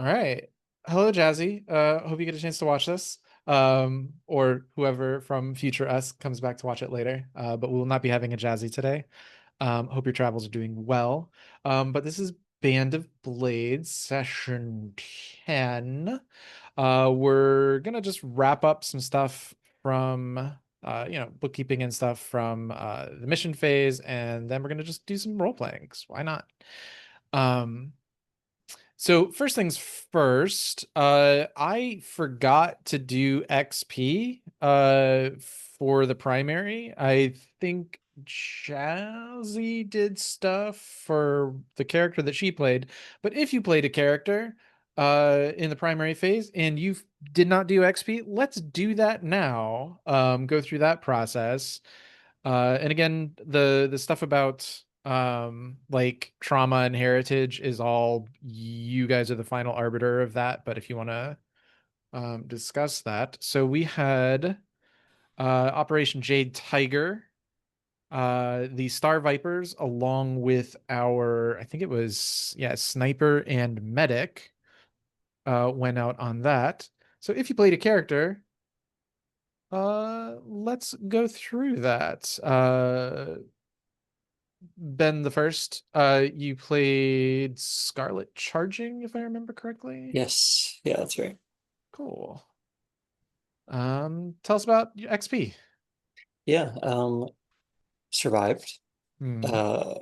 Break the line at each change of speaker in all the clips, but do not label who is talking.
All right. Hello, Jazzy. Hope you get a chance to watch this. Or whoever from future us comes back to watch it later. But we will not be having a Jazzy today. Hope your travels are doing well. But this is Band of Blades session 10. We're gonna just wrap up some stuff from bookkeeping and stuff from the mission phase, and then we're gonna just do some role playing. Why not? Um, so first things first, I forgot to do XP for the primary. I think Jazzy did stuff for the character that she played, but if you played a character in the primary phase and you did not do XP, let's do that now. Go through that process. And again, the stuff about like trauma and heritage is all you guys are the final arbiter of that, but if you want to discuss that. So we had Operation Jade Tiger, the Star Vipers, along with our, I think it was, yeah, sniper and medic went out on that. So if you played a character, let's go through that. Ben the first, you played Scarlet Charging, if I remember correctly.
Yes, yeah, that's right.
Cool. Tell us about your XP.
Yeah, survived,
Hmm.
uh,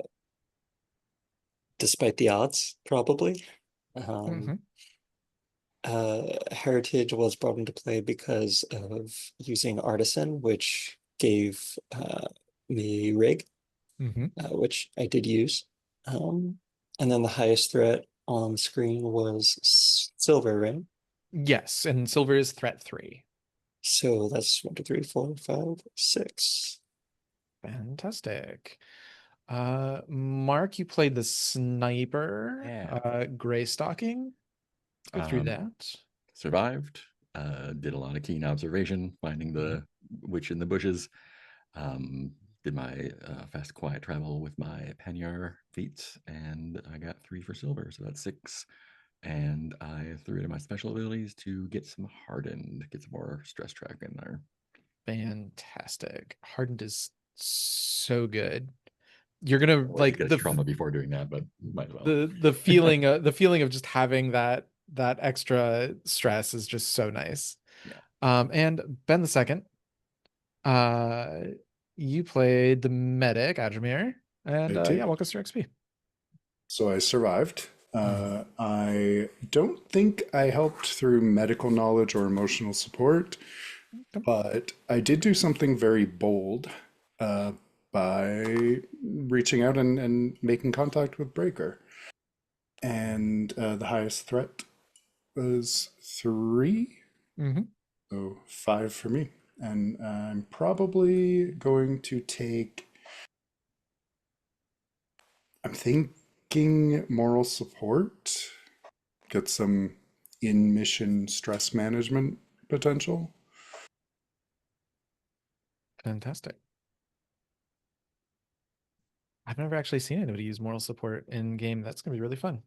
despite the odds, probably.
Hmm.
Um, Heritage was brought into play because of using Artisan, which gave me rig,
Hmm.
which I did use. And then the highest threat on screen was Silver Ring.
Yes, and silver is threat 3.
So that's 1, 2, 3, 4, 5, 6.
Fantastic. Mark, you played the sniper,
Yeah.
gray stocking. Let's go through
Um,
that.
Survived. Did a lot of keen observation, finding
Mhm.
the witch in the bushes. Um, did my fast, quiet travel with my pannier feats, and I got 3 for silver, so that's 6. And I threw it in my special abilities to get some hardened, get some more stress track in there.
Fantastic. Hardened is so good. You're gonna
Always
like
gets trauma before doing that, but might as well.
the feeling of just having that extra stress is just so nice.
Yeah.
And Ben the second, uh, you played the medic Adramir, and
I
yeah,
did.
walk us through XP.
So I survived.
Mhm.
I don't think I helped through medical knowledge or emotional support,
Okay.
but I did do something very bold uh, by reaching out and making contact with Breaker. And the highest threat was 3,
Mhm.
so 5 for me. And I'm probably going to take, I'm thinking moral support. Get some in mission stress management potential.
Fantastic. I've never actually seen anybody use moral support in game. That's gonna be really fun.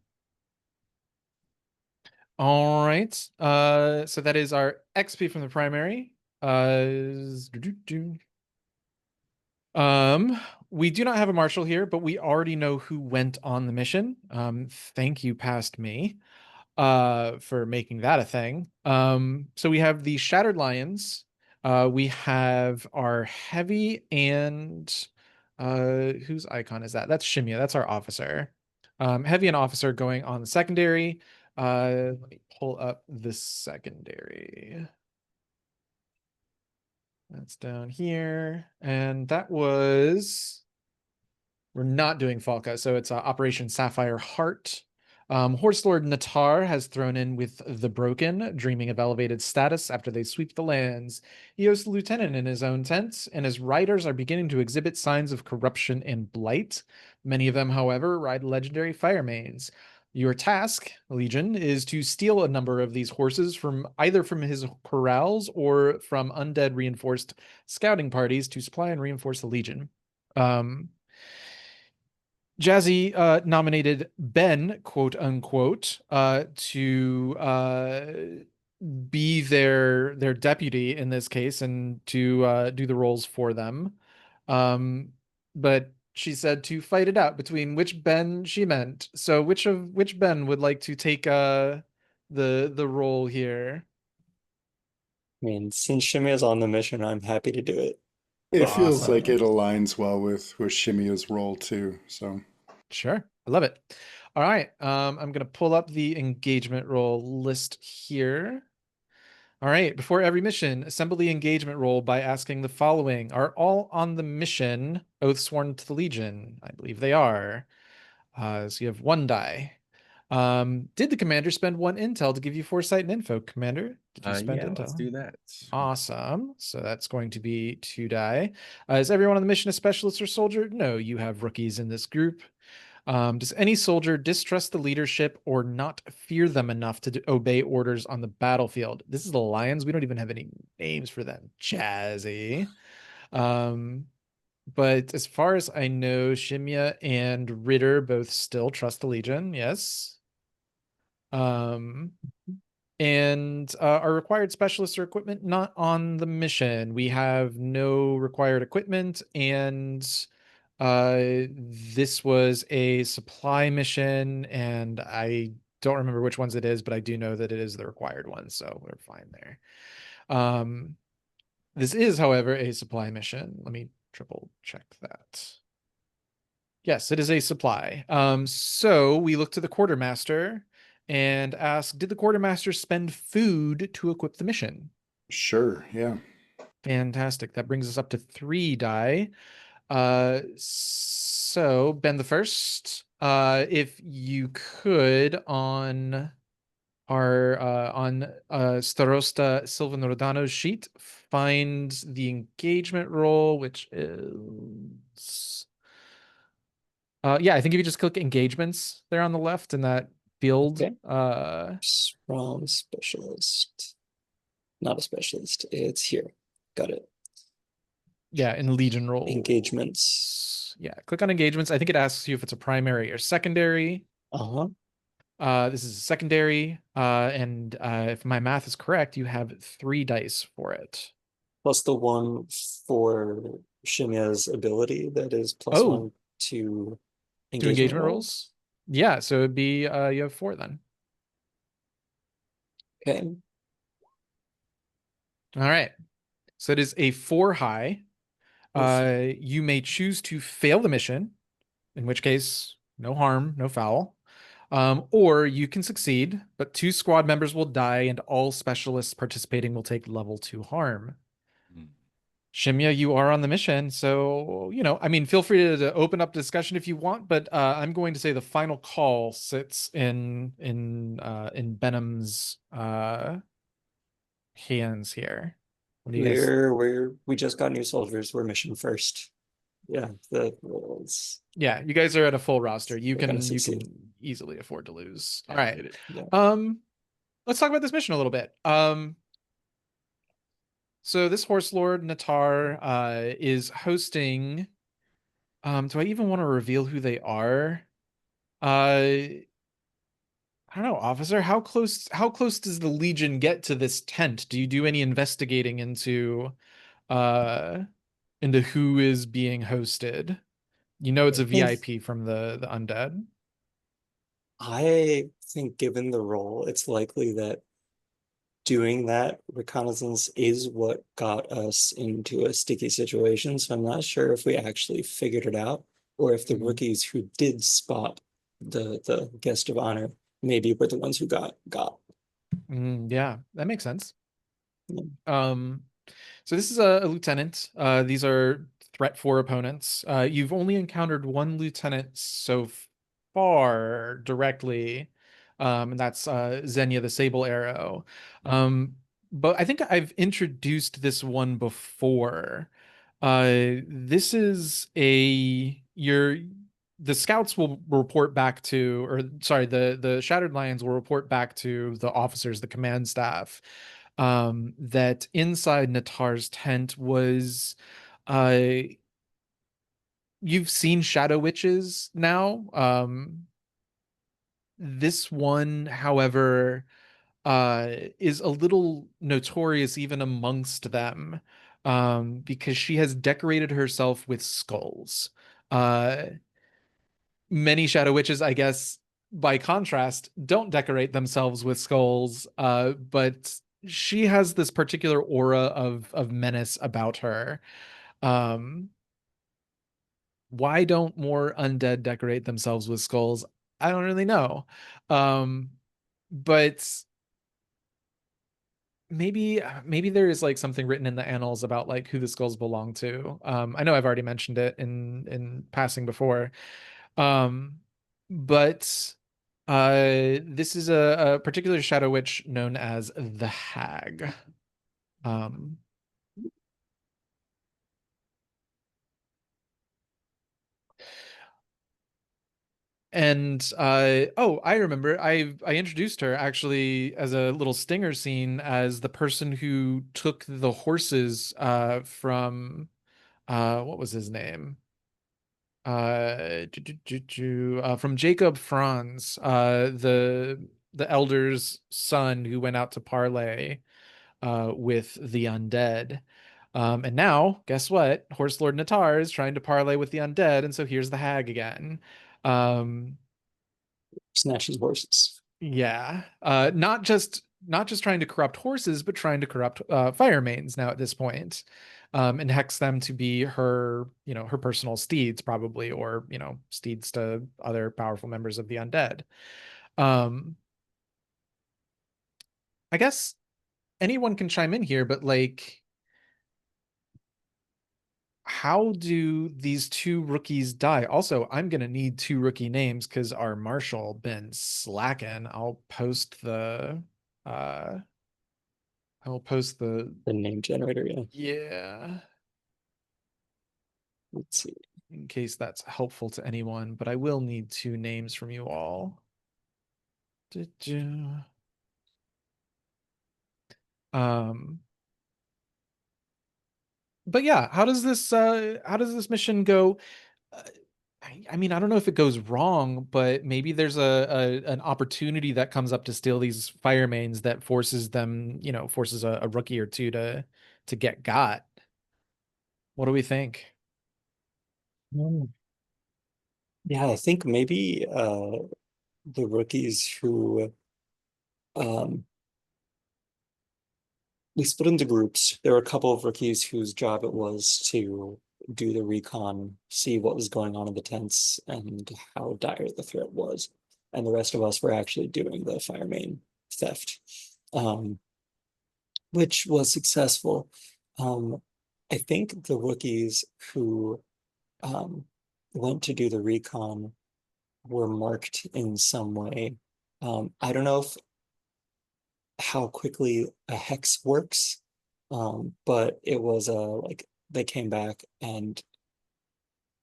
All right. So that is our XP from the primary. Um, we do not have a marshal here, but we already know who went on the mission. Thank you, past me, for making that a thing. So we have the Shattered Lions. We have our heavy and whose icon is that? That's Shimya. That's our officer. Heavy and officer going on the secondary. Let me pull up the secondary. That's down here. And that was, we're not doing Falca, so it's Operation Sapphire Heart. Horse Lord Natar has thrown in with the Broken, dreaming of elevated status after they sweep the lands. He hosts a lieutenant in his own tent, and his riders are beginning to exhibit signs of corruption and blight. Many of them, however, ride legendary Firemanes. Your task, Legion, is to steal a number of these horses from either from his corrals or from undead reinforced scouting parties to supply and reinforce the Legion. Um, Jazzy nominated Ben, quote unquote, to be their deputy in this case and to do the roles for them. But she said to fight it out between which Ben she meant. So which Ben would like to take the role here?
I mean, since Shimmy is on the mission, I'm happy to do it.
It feels like
Awesome.
it aligns well with Shimia's role too. So
Sure. I love it. All right. I'm gonna pull up the engagement role list here. All right. Before every mission, assemble the engagement roll by asking the following: Are all on the mission oath sworn to the Legion? I believe they are. So you have one die. Did the commander spend one intel to give you foresight and info, Commander? Did you spend
Yeah, let's
intel?
do that.
Awesome. So that's going to be 2 die. Is everyone on the mission a specialist or soldier? No, you have rookies in this group. Does any soldier distrust the leadership or not fear them enough to obey orders on the battlefield? This is the Lions. We don't even have any names for them. Jazzy. Um, but as far as I know, Shimya and Ritter both still trust the Legion. Yes. Um, and our required specialists or equipment not on the mission. We have no required equipment, and this was a supply mission, and I don't remember which ones it is, but I do know that it is the required one, so we're fine there. This is, however, a supply mission. Let me triple check that. Yes, it is a supply. So we look to the quartermaster and ask, did the quartermaster spend food to equip the mission?
sure, yeah.
Fantastic. That brings us up to 3 die. So Ben the first, if you could on our on Starosta Sylvan Rodano's sheet, find the engagement roll, which is yeah, I think if you just click engagements there on the left in that field,
Okay. From specialist. Not a specialist. It's here. Got it.
yeah, in Legion roll.
Engagements.
Yeah, click on engagements. I think it asks you if it's a primary or secondary.
Uh-huh.
This is a secondary, and if my math is correct, you have 3 dice for it.
Plus the one for Shimia's ability that is plus
Oh,
one to
do engagement
roll.
rolls? Yeah, so it'd be you have 4 then.
Okay.
All right. So it is a 4 high.
Oof.
You may choose to fail the mission, in which case, no harm, no foul. Or you can succeed, but 2 squad members will die and all specialists participating will take level 2 harm.
Mm.
Shimya, you are on the mission, so I mean, feel free to open up discussion if you want, but I'm going to say the final call sits in Benham's hands here. What do you guys?
We just got new soldiers. We're mission first. Yeah, the rolls.
Yeah, you guys are at a full roster. You
We're gonna
can
succeed.
easily afford to lose.
Yeah,
All right.
hit it.
Yeah.
Let's talk about this mission a little bit. So this horse lord Natar is hosting. Do I even want to reveal who they are? I don't know, officer. How close does the Legion get to this tent? Do you do any investigating uh into who is being hosted? You know it's a VIP from the Undead.
I think given the role, it's likely that doing that reconnaissance is what got us into a sticky situation. So I'm not sure if we actually figured it out or if the
Mhm.
rookies who did spot the guest of honor maybe were the ones who got.
Yeah, that makes sense.
Yeah.
So this is a lieutenant. These are threat 4 opponents. You've only encountered 1 lieutenant so far directly, and that's Xenia the Sable Arrow. But I think I've introduced this one before. This is the scouts will report back to, or sorry, the Shattered Lions will report back to the officers, the command staff, that inside Natar's tent was you've seen Shadow Witches now. This one, however, is a little notorious even amongst them, because she has decorated herself with skulls. Uh, Many Shadow Witches, I guess, by contrast, don't decorate themselves with skulls, but she has this particular aura of menace about her. Um, why don't more undead decorate themselves with skulls? I don't really know. Um, but maybe there is like something written in the annals about like who the skulls belong to. I know I've already mentioned it in passing before. Um, but this is a particular shadow witch known as the Hag. Um, and oh, I remember I introduced her actually as a little stinger scene as the person who took the horses from what was his name? From Jacob Franz, the elder's son who went out to parlay with the undead. And now, guess what? Horse Lord Natar is trying to parlay with the undead, and so here's the hag again. Um,
Snatching horses.
yeah, not just trying to corrupt horses, but trying to corrupt fire mains now at this point, and hex them to be her, her personal steeds probably, or steeds to other powerful members of the undead. Um, I guess anyone can chime in here, but like, how do these two rookies die? Also, I'm gonna need two rookie names because our marshal been slacking. Uh I'll post
The name generator, yeah.
yeah,
Let's see.
in case that's helpful to anyone, but I will need two names from you all. Du-du. Um, but yeah, how does this mission go? Uh, I mean, I don't know if it goes wrong, but maybe there's an opportunity that comes up to steal these fire mains that forces them, forces a rookie or two to get got. What do we think?
Hmm. Yeah, I think maybe the rookies who we split into groups. There were a couple of rookies whose job it was to do the recon, see what was going on in the tents and how dire the threat was. And the rest of us were actually doing the fire main theft, which was successful. Um, I think the rookies who um, went to do the recon were marked in some way. I don't know if how quickly a hex works, but it was like they came back and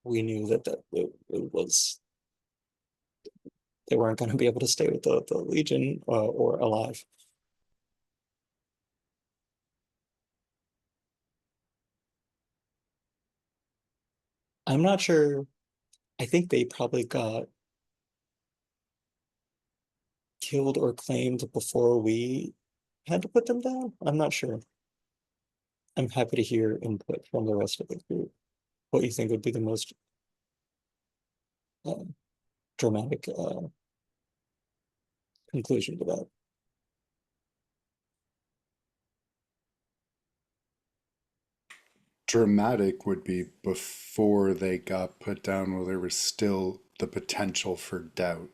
we knew it was they weren't going to be able to stay with the Legion or alive. I'm not sure. I think they probably got killed or claimed before we had to put them down. I'm not sure. I'm happy to hear input from the rest of the group. What you think would be the most uh, dramatic conclusion to that?
Dramatic would be before they got put down while there was still the potential for doubt,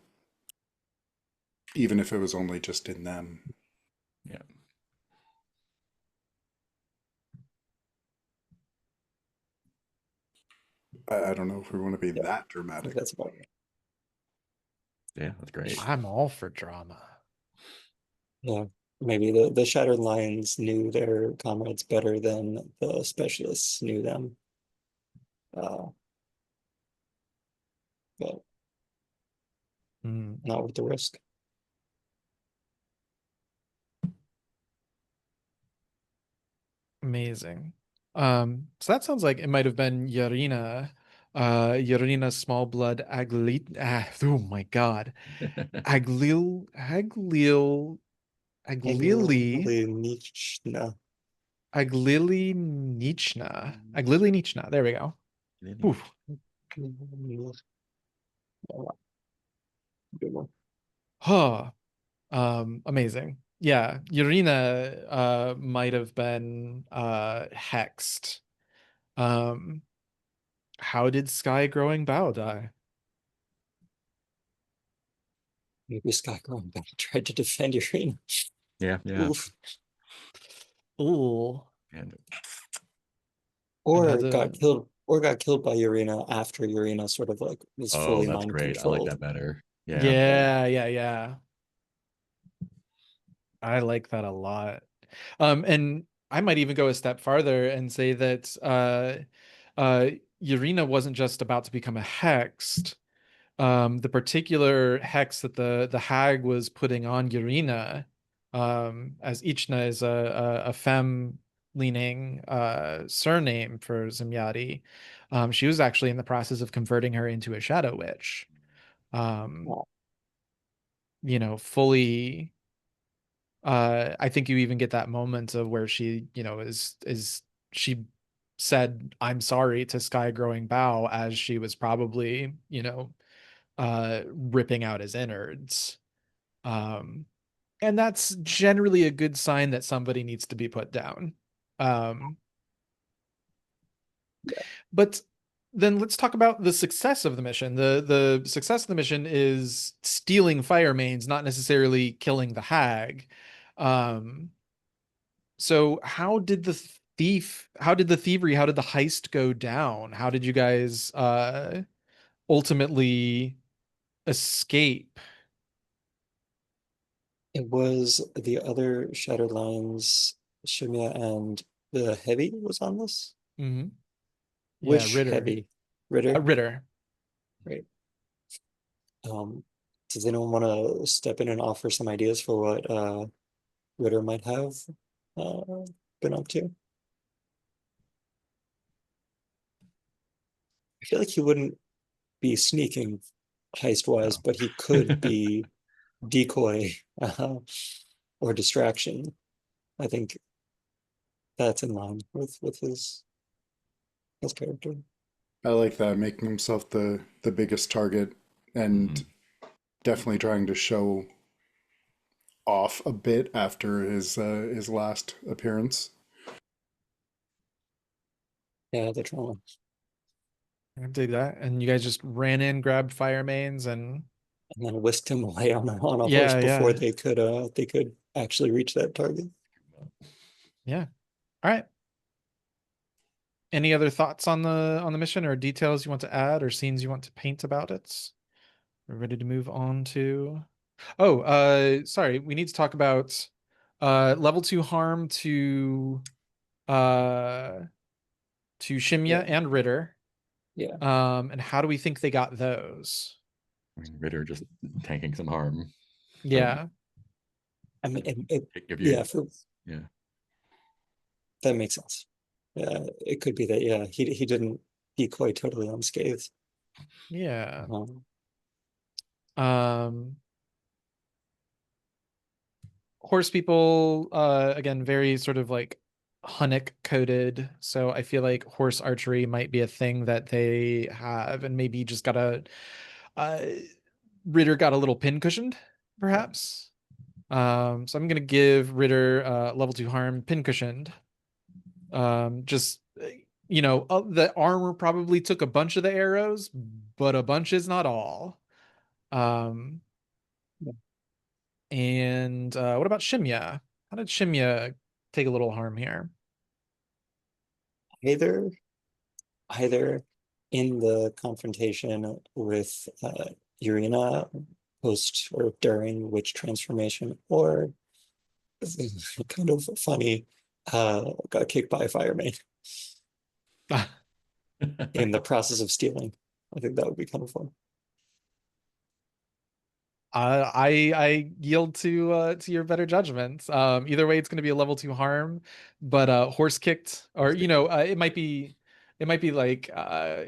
even if it was only just in them.
Yeah.
I don't know if we want to be
Yeah,
that
I think
dramatic.
that's about it.
Yeah, that's great.
I'm all for drama.
Yeah, maybe the Shattered Lions knew their comrades better than the specialists knew them. Uh, but
Mm,
not worth the risk.
amazing. So that sounds like it might have been Yarina Yorina small blood oh my god. Aglili
No.
Aglili Nichna. There we go. Oof.
Good one.
Huh. Amazing. Yeah, Urina might have been hexed. Um, how did Sky Growing Bow die?
Maybe Sky going back tried to defend Irina.
Yeah, yeah.
Oof.
Ooh.
And
And had
Got killed by Urina after Urina sort of like was
oh,
fully
that's
mind
great. I like
controlled.
that better. Yeah.
yeah. I like that a lot. And I might even go a step farther and say that Urina wasn't just about to become a hexed. The particular hex that the hag was putting on Urina, as Ichna is a femme leaning surname for Zemyati, she was actually in the process of converting her into a shadow witch. Um,
Oh,
fully I think you even get that moment of where she, is she said I'm sorry to Sky Growing Bow as she was probably, ripping out his innards. Um, and that's generally a good sign that somebody needs to be put down. Um, but then let's talk about the success of the mission. The success of the mission is stealing fire mains, not necessarily killing the hag. Um, so how did the thievery, how did the heist go down? How did you guys ultimately escape?
it was the other Shattered Lions, Shimia and the Heavy was on this.
Mm-hmm. Yeah,
Which
Ritter.
Heavy? Ritter?
Ritter.
Right. Um, does anyone want to step in and offer some ideas for what Ritter might have uh, been up to? I feel like he wouldn't be sneaking heist-wise,
No.
but he could be decoy or distraction. I think that's in line with his character.
I like that, making himself the biggest target and
Mhm.
definitely trying to show off a bit after his last appearance.
Yeah, the trauma.
I dig that. And you guys just ran in, grabbed fire mains, and
And then whisked him away on a horse
yeah,
before
yeah,
they could actually reach that target.
yeah. All right. Any other thoughts on the mission or details you want to add or scenes you want to paint about it? We're ready to move on to. Oh, sorry. We need to talk about level 2 harm uh to
Yeah,
Shimya and Ritter.
yeah.
And how do we think they got those?
I mean, Ritter just tanking some harm. So
Yeah.
I mean,
if
yeah,
you, yeah,
that makes sense. Yeah, it could be that. Yeah, he didn't decoy totally unscathed.
Yeah.
Um,
Um horse people again very sort of like Hunnic coded, so I feel like horse archery might be a thing that they have, and maybe just got a uh Ritter got a little pin cushioned perhaps. So I'm gonna give Ritter level 2 harm pin cushioned. Just the armor probably took a bunch of the arrows, but a bunch is not all. um
yeah.
and what about Shimya? How did Shimya take a little harm here?
Either either in the confrontation with Irina post or during witch transformation, or kind of funny, got kicked by a fireman in the process of stealing. I think that would be kind of fun.
I yield to your better judgment. Either way, it's going to be a level 2 harm, but horse kicked, or it might be it might be like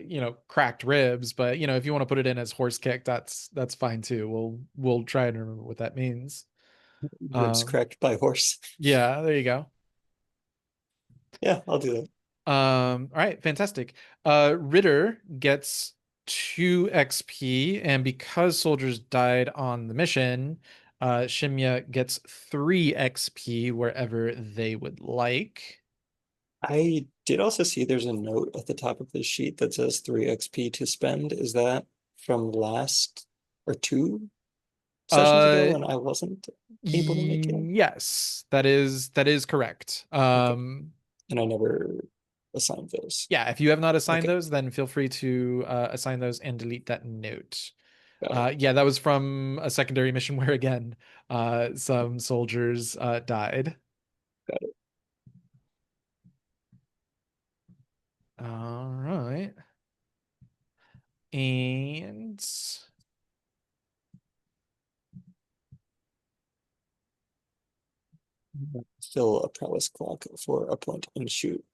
you know, cracked ribs, but you know, if you want to put it in as horse kick, that's fine too. We'll try and remember what that means.
Ribs cracked by horse.
Yeah, there you go.
Yeah, I'll do that.
All right, fantastic. Ritter gets 2 XP, and because soldiers died on the mission, Shimya gets 3 XP wherever they would like.
I did also see there's a note at the top of the sheet that says 3 XP to spend. Is that from last or 2 sessions ago
Uh,
when I wasn't able to make it?
yes, that is correct.
Okay. And I never assigned those.
Yeah, if you have not assigned
Okay.
those, then feel free to assign those and delete that note.
Got it.
Yeah, that was from a secondary mission where again, some soldiers died.
Got it.
All right. And
Fill a prowess clock for a point and shoot.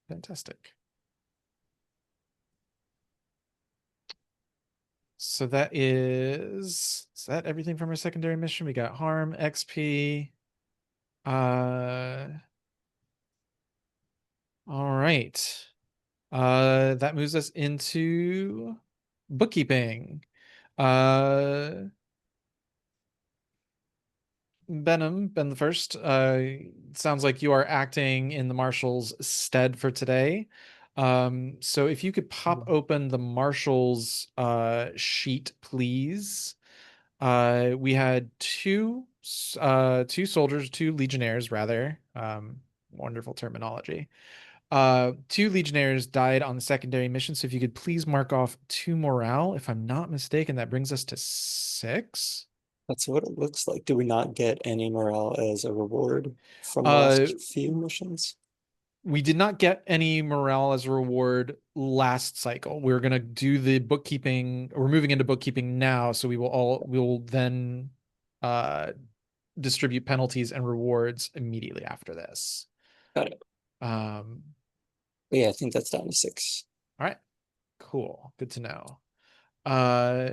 fantastic. So that is that everything from our secondary mission? We got harm, XP. All right. That moves us into bookkeeping. Uh, Ben the First, sounds like you are acting in the Marshal's stead for today. So if you could pop open the Marshal's sheet, please. We had two soldiers, 2 legionnaires rather. Wonderful terminology. 2 legionnaires died on the secondary mission. So if you could please mark off 2 morale, if I'm not mistaken, that brings us to 6.
That's what it looks like. Do we not get any morale as a reward from the
Uh,
last few missions?
we did not get any morale as a reward last cycle. We're gonna do the bookkeeping. We're moving into bookkeeping now, so we will then distribute penalties and rewards immediately after this.
Got it.
Um,
But yeah, I think that's down to 6.
all right, cool, good to know. Uh,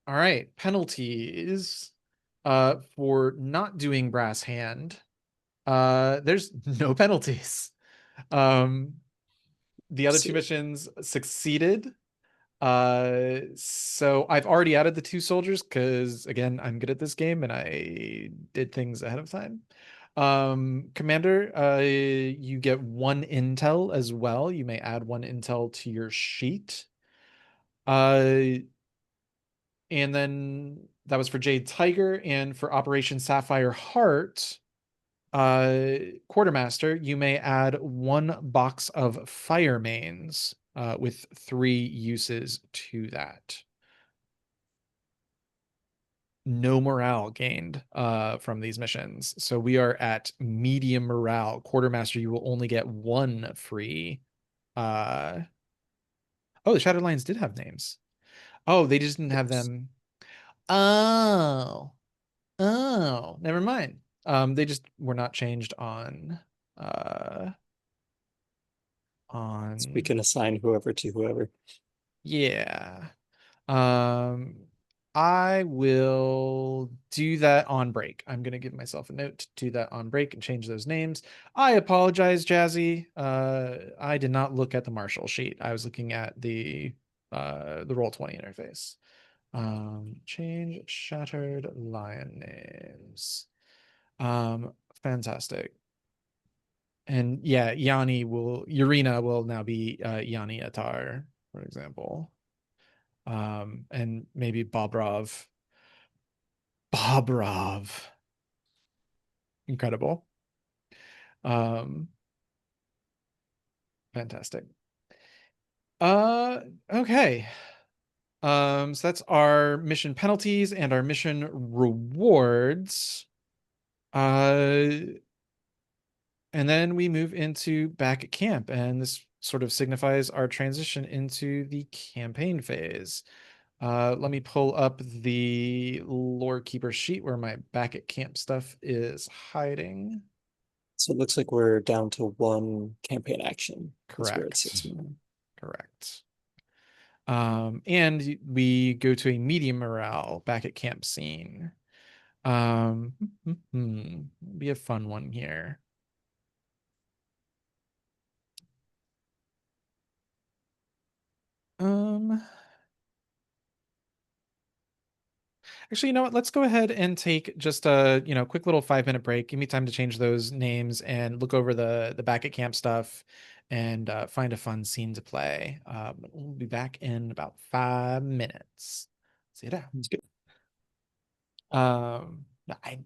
all right, penalties for not doing brass hand. There's no penalties. The other 2 missions succeeded. So I've already added the 2 soldiers because again, I'm good at this game and I did things ahead of time. Commander, you get 1 intel as well. You may add 1 intel to your sheet. And then that was for Jade Tiger, and for Operation Sapphire Heart, Quartermaster, you may add 1 box of Firemanes with 3 uses to that. No morale gained from these missions. So we are at medium morale. Quartermaster, you will only get 1 free. Oh, the Shattered Lions did have names. Oh, they just didn't have them. Oh. Oh, never mind. They just were not changed on
We can assign whoever to whoever.
yeah. Um I will do that on break. I'm gonna give myself a note to do that on break and change those names. I apologize, Jazzy. I did not look at the Marshall sheet. I was looking at the Roll20 interface. Change Shattered Lion names. Fantastic. And yeah, Urina will now be Yanni Atar, for example. And maybe Bobrov. Bobrov. Incredible. Um, fantastic. Okay. So that's our mission penalties and our mission rewards. And then we move into back at camp, and this sort of signifies our transition into the campaign phase. Let me pull up the lore keeper sheet where my back at camp stuff is hiding.
So it looks like we're down to one campaign action. That's where it
Correct.
sits now.
Correct. And we go to a medium morale back at camp scene. Be a fun one here. Actually, you know what? Let's go ahead and take just a quick little 5-minute break. Give me time to change those names and look over the back at camp stuff and find a fun scene to play. We'll be back in about 5 minutes. See you there.
That's good.
I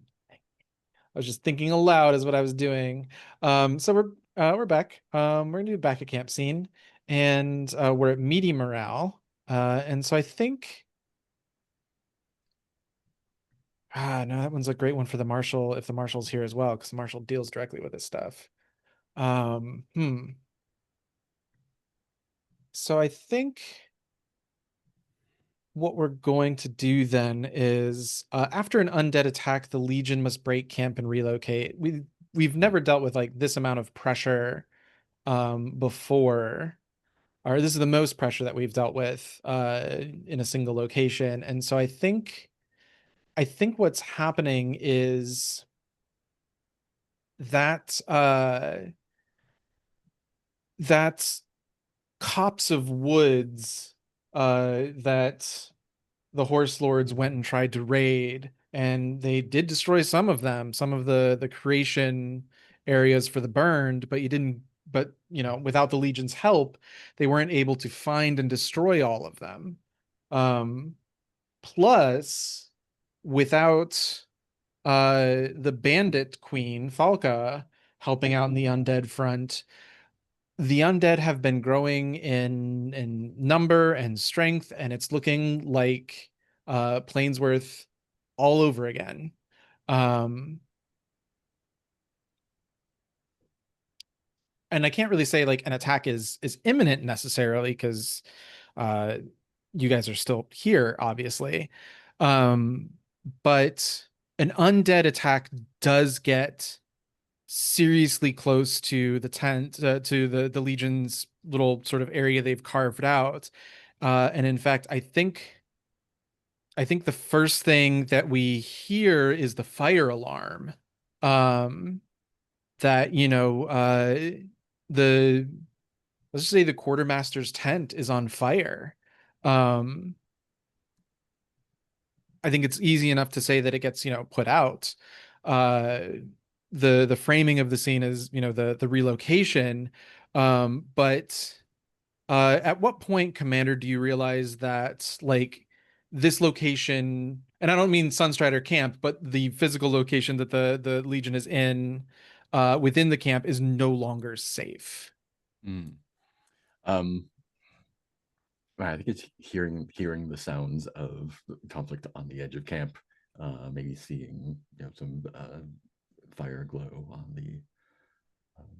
was just thinking aloud is what I was doing. So we're back. We're gonna do back at camp scene, and we're at medium morale. And so I think. No, that one's a great one for the marshal if the marshal's here as well, because the marshal deals directly with this stuff. Um, hmm. So I think what we're going to do then is after an undead attack, the Legion must break camp and relocate. We've never dealt with like this amount of pressure before, or this is the most pressure that we've dealt with in a single location. And so I think what's happening is that that copse of woods that the horse lords went and tried to raid, and they did destroy some of them, some of the creation areas for the burned, but you didn't but without the legion's help they weren't able to find and destroy all of them. Plus, without the bandit queen Falca helping out in the undead front, the undead have been growing in number and strength, and it's looking like Plainsworth all over again. And I can't really say like an attack is imminent necessarily, because you guys are still here, obviously. But an undead attack does get seriously close to the tent, to the Legion's little sort of area they've carved out. And in fact, I think the first thing that we hear is the fire alarm. That the let's just say the quartermaster's tent is on fire. Um, I think it's easy enough to say that it gets put out. Uh, the framing of the scene is the relocation. But at what point, Commander, do you realize that like this location, and I don't mean Sunstrider Camp, but the physical location that the Legion is in within the camp is no longer safe?
Mm. I think it's hearing the sounds of conflict on the edge of camp, maybe seeing some fire glow on the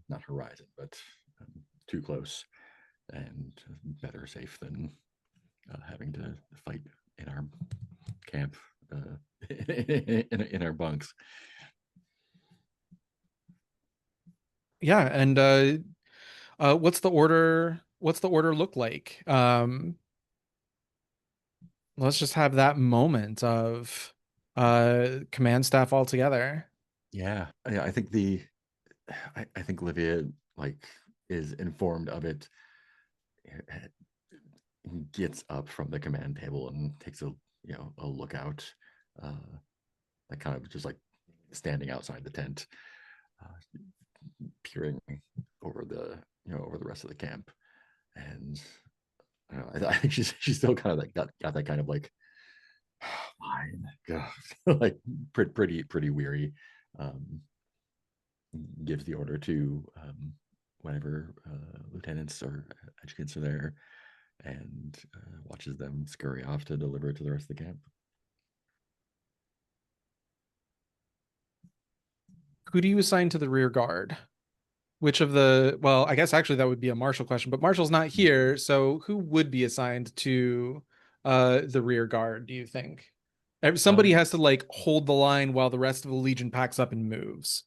not horizon, but too close, and better safe than having to fight in our camp, in our bunks.
Yeah, and what's the order? What's the order look like? Let's just have that moment of command staff all together.
Yeah, I think I think Livia like is informed of it, gets up from the command table and takes a look out, like kind of just like standing outside the tent, peering over the rest of the camp. And I don't know, I think she's still kind of like got that kind of like fine, like pretty weary. Gives the order to whatever lieutenants or adjutants are there, and watches them scurry off to deliver it to the rest of the camp.
Who do you assign to the rear guard? Well, I guess actually that would be a Marshall question, but Marshall's not here, so who would be assigned to the rear guard, do you think? Somebody has to like hold the line while the rest of the Legion packs up and moves.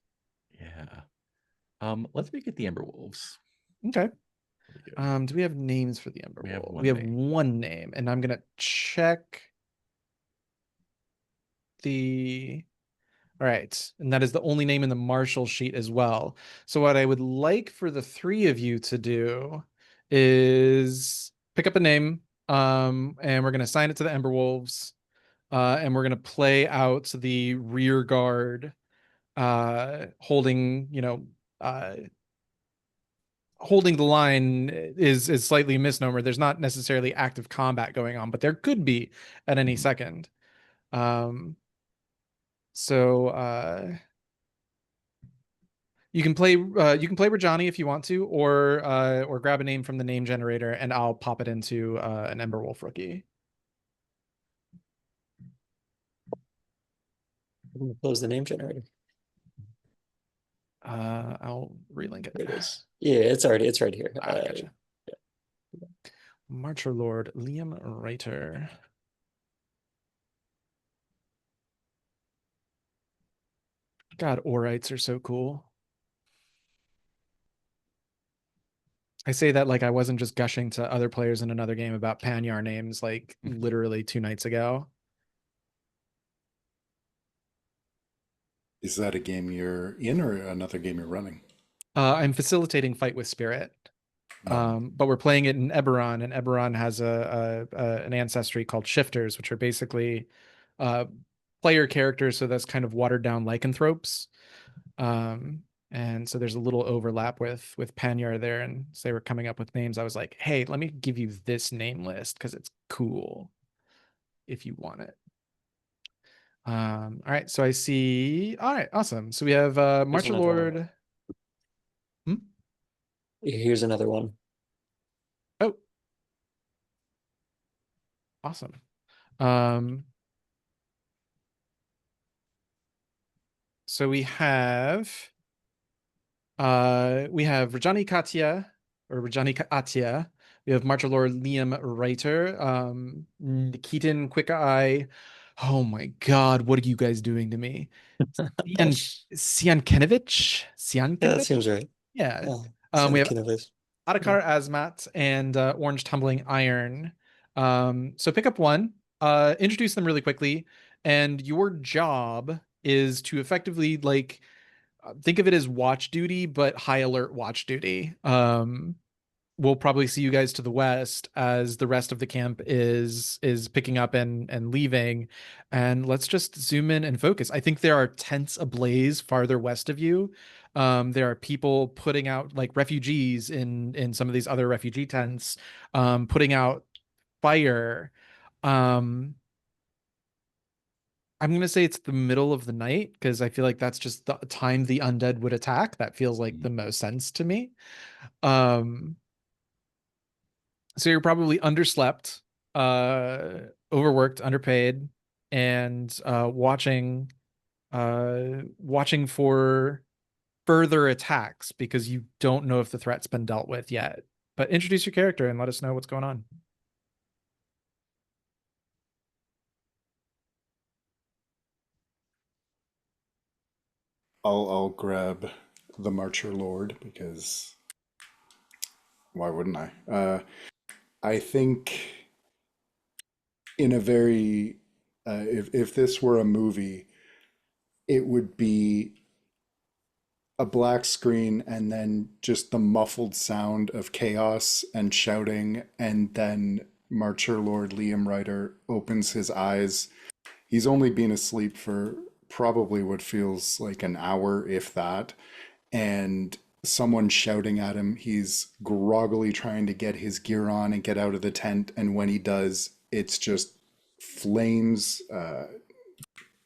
Yeah. Let's make it the Ember Wolves.
Okay.
That'll be good.
Do we have names for the Ember
We have
Wolf?
one
We have
name.
one name, and I'm gonna check the. All right, and that is the only name in the Marshall sheet as well. So what I would like for the three of you to do is pick up a name, and we're gonna assign it to the Ember Wolves, and we're gonna play out the rear guard, holding, holding the line is slightly a misnomer. There's not necessarily active combat going on, but there could be at any second. So you can play Rajani if you want to, or grab a name from the name generator, and I'll pop it into an Ember Wolf rookie.
I'm gonna close the name generator.
I'll relink it.
There it is. Yeah, it's right here.
Gotcha. Marcher Lord Liam Reiter. God, Orites are so cool. I say that like I wasn't just gushing to other players in another game about Panyar names like literally 2 nights ago.
Is that a game you're in or another game you're running?
I'm facilitating Fight with Spirit. But we're playing it in Eberron, and Eberron has an ancestry called Shifters, which are basically player characters, so that's kind of watered down lycanthropes. And so there's a little overlap with Panyar there, and so they were coming up with names. I was like, hey, let me give you this name list because it's cool if you want it. All right, so I see. All right, awesome. So we have Marcher
another one.
Lord.
Here's another one.
Oh, awesome. So we have Rajani Katya or Rajani Atya. We have Marcher Lord Liam Reiter, Nikitin Quick Eye. Oh my God, what are you guys doing to me? Siankinovich?
Yeah, that
Siankinovich?
seems right.
Yeah.
Yeah,
We have
Siankinovich.
Adakar Azmat and Orange Tumbling Iron. So pick up one, introduce them really quickly, and your job is to effectively like think of it as watch duty, but high alert watch duty. We'll probably see you guys to the west as the rest of the camp is picking up and leaving. And let's just zoom in and focus. I think there are tents ablaze farther west of you. There are people putting out like refugees in some of these other refugee tents, putting out fire. I'm going to say it's the middle of the night because I feel like that's just the time the undead would attack. That feels like the most sense to me. So you're probably underslept, overworked, underpaid, and watching for further attacks because you don't know if the threat's been dealt with yet. But introduce your character and let us know what's going on.
I'll grab the Marcher Lord because why wouldn't I? I think in a very if this were a movie, it would be a black screen and then just the muffled sound of chaos and shouting, and then Marcher Lord Liam Ryder opens his eyes. He's only been asleep for probably what feels like an hour, if that, and someone shouting at him. He's groggily trying to get his gear on and get out of the tent, and when he does, it's just flames,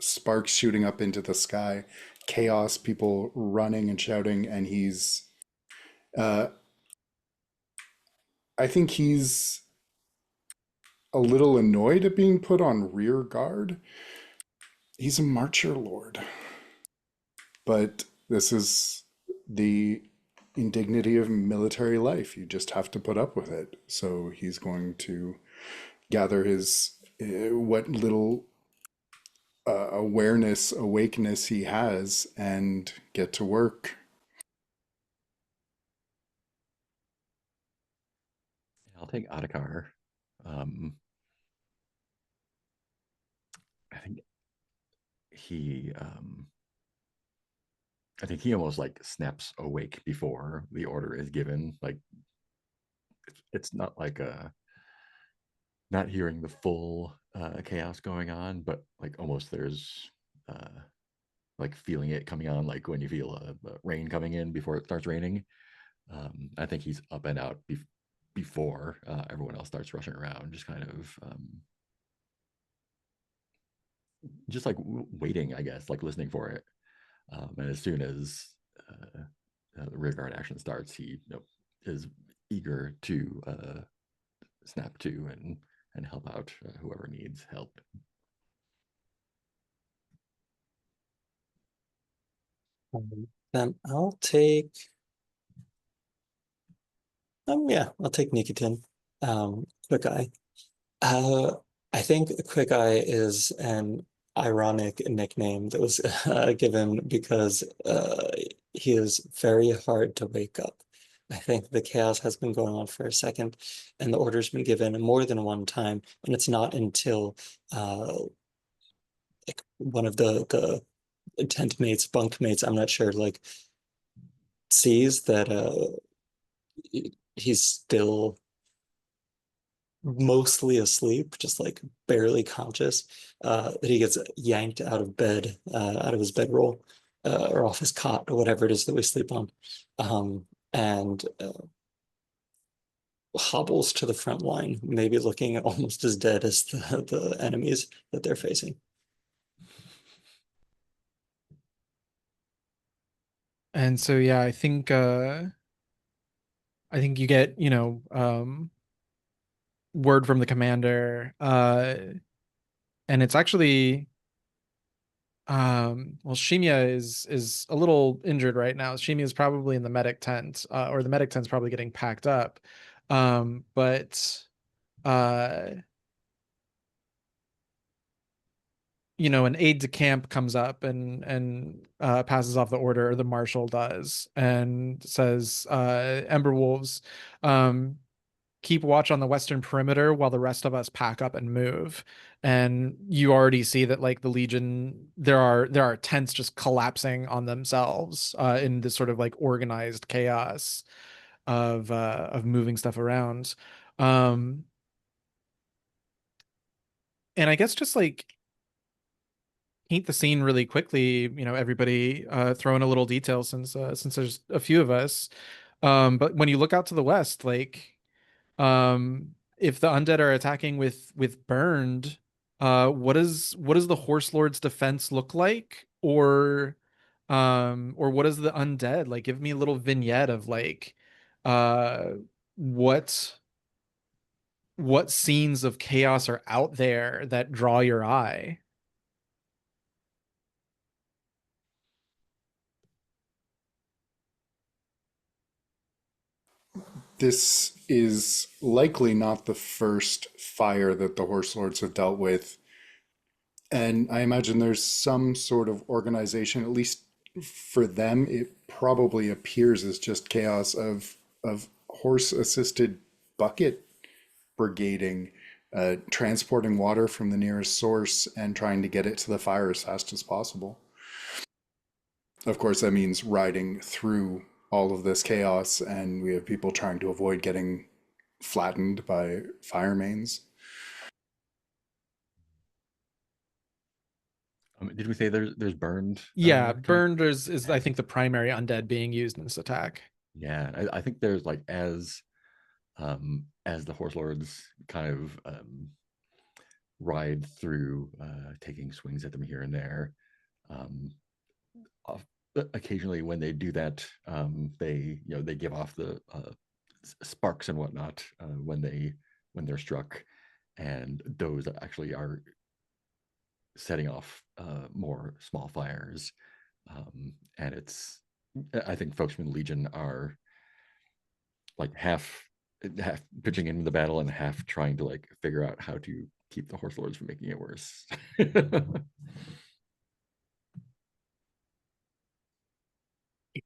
sparks shooting up into the sky, chaos, people running and shouting, and uh, I think he's a little annoyed at being put on rear guard. He's a Marcher Lord, but this is the indignity of military life. You just have to put up with it. So he's going to gather his what little awareness, awakeness he has, and get to work.
I'll take Adhikar. I think he I think he almost like snaps awake before the order is given. Like it's not like not hearing the full chaos going on, but like almost there's like feeling it coming on, like when you feel rain coming in before it starts raining. I think he's up and out before everyone else starts rushing around, just kind of just like waiting, I guess, like listening for it. And as soon as the rearguard action starts, he is eager to snap to and help out whoever needs help.
Then I'll take. Yeah, I'll take Nikitin. Quick Eye. I think Quick Eye is an ironic nickname that was given because he is very hard to wake up. I think the chaos has been going on for a second, and the order's been given more than one time, and it's not until like one of the tent mates, bunk mates, I'm not sure, like sees that he's still mostly asleep, just like barely conscious, that he gets yanked out of bed, out of his bedroll, or off his cot, or whatever it is that we sleep on, and hobbles to the front line, maybe looking almost as dead as the enemies that they're facing.
And so yeah, I think you get, word from the commander, and it's actually well, Shimia is a little injured right now. Shimia is probably in the medic tent, or the medic tent's probably getting packed up. But uh an aide de camp comes up and passes off the order, or the marshal does, and says, Ember Wolves, um, keep watch on the western perimeter while the rest of us pack up and move. And you already see that, like, the Legion, there are tents just collapsing on themselves in this sort of like organized chaos of moving stuff around. Um, and I guess just like paint the scene really quickly, everybody, throw in a little detail since there's a few of us. But when you look out to the west, like, if the undead are attacking with burned, what does the horse lord's defense look like? Or what is the undead like? Give me a little vignette of like uh what what scenes of chaos are out there that draw your eye.
This is likely not the first fire that the Horse Lords have dealt with. And I imagine there's some sort of organization, at least for them, it probably appears as just chaos of horse assisted bucket brigading, transporting water from the nearest source and trying to get it to the fire as fast as possible. Of course, that means riding through all of this chaos, and we have people trying to avoid getting flattened by fire mains.
Did we say there's burned?
Yeah,
Camp?
burned is I think the primary undead being used in this attack.
Yeah, I think there's like as the horse lords kind of ride through, taking swings at them here and there. Um, Occasionally, when they do that, they give off the sparks and whatnot when they're struck, and those actually are setting off more small fires. And I think folks from the Legion are like half pitching into the battle and half trying to like figure out how to keep the horse lords from making it worse.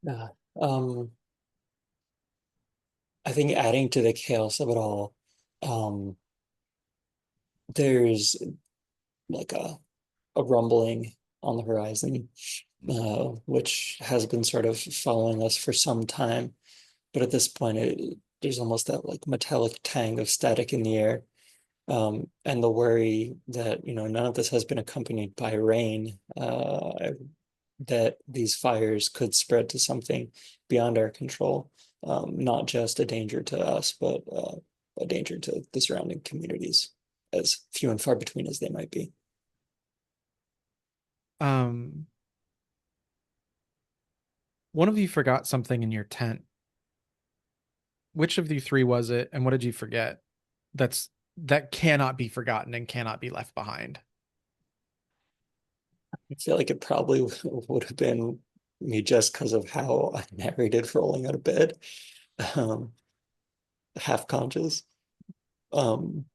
Yeah. I think adding to the chaos of it all, there's like a rumbling on the horizon, which has been sort of following us for some time. But at this point, there's almost that like metallic tang of static in the air. And the worry that, none of this has been accompanied by rain, that these fires could spread to something beyond our control, not just a danger to us, but a danger to the surrounding communities, as few and far between as they might be.
Um, one of you forgot something in your tent. Which of the three was it, and what did you forget? That cannot be forgotten and cannot be left behind.
I feel like it probably would have been me just because of how I narrated rolling out of bed, um, half conscious. Um,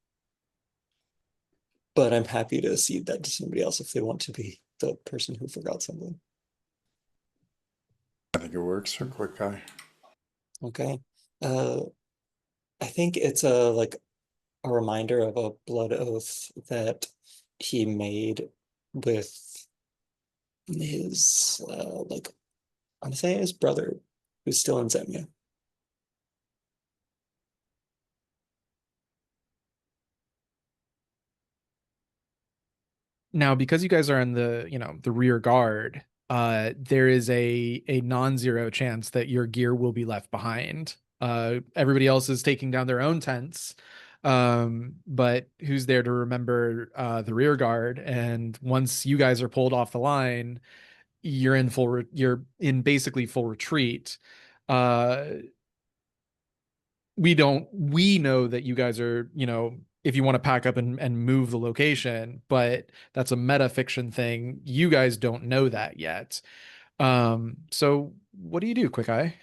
but I'm happy to cede that to somebody else if they want to be the person who forgot something.
I think it works for Quick Guy.
Okay. I think it's a reminder of a blood oath that he made with his I'm gonna say his brother who's still in Zemia.
Now, because you guys are in the rear guard, there is a non-zero chance that your gear will be left behind. Everybody else is taking down their own tents. But who's there to remember the rear guard? And once you guys are pulled off the line, you're in basically full retreat. Uh, we know that you guys are, if you want to pack up and move the location, but that's a meta fiction thing. You guys don't know that yet. So what do you do, Quick Eye?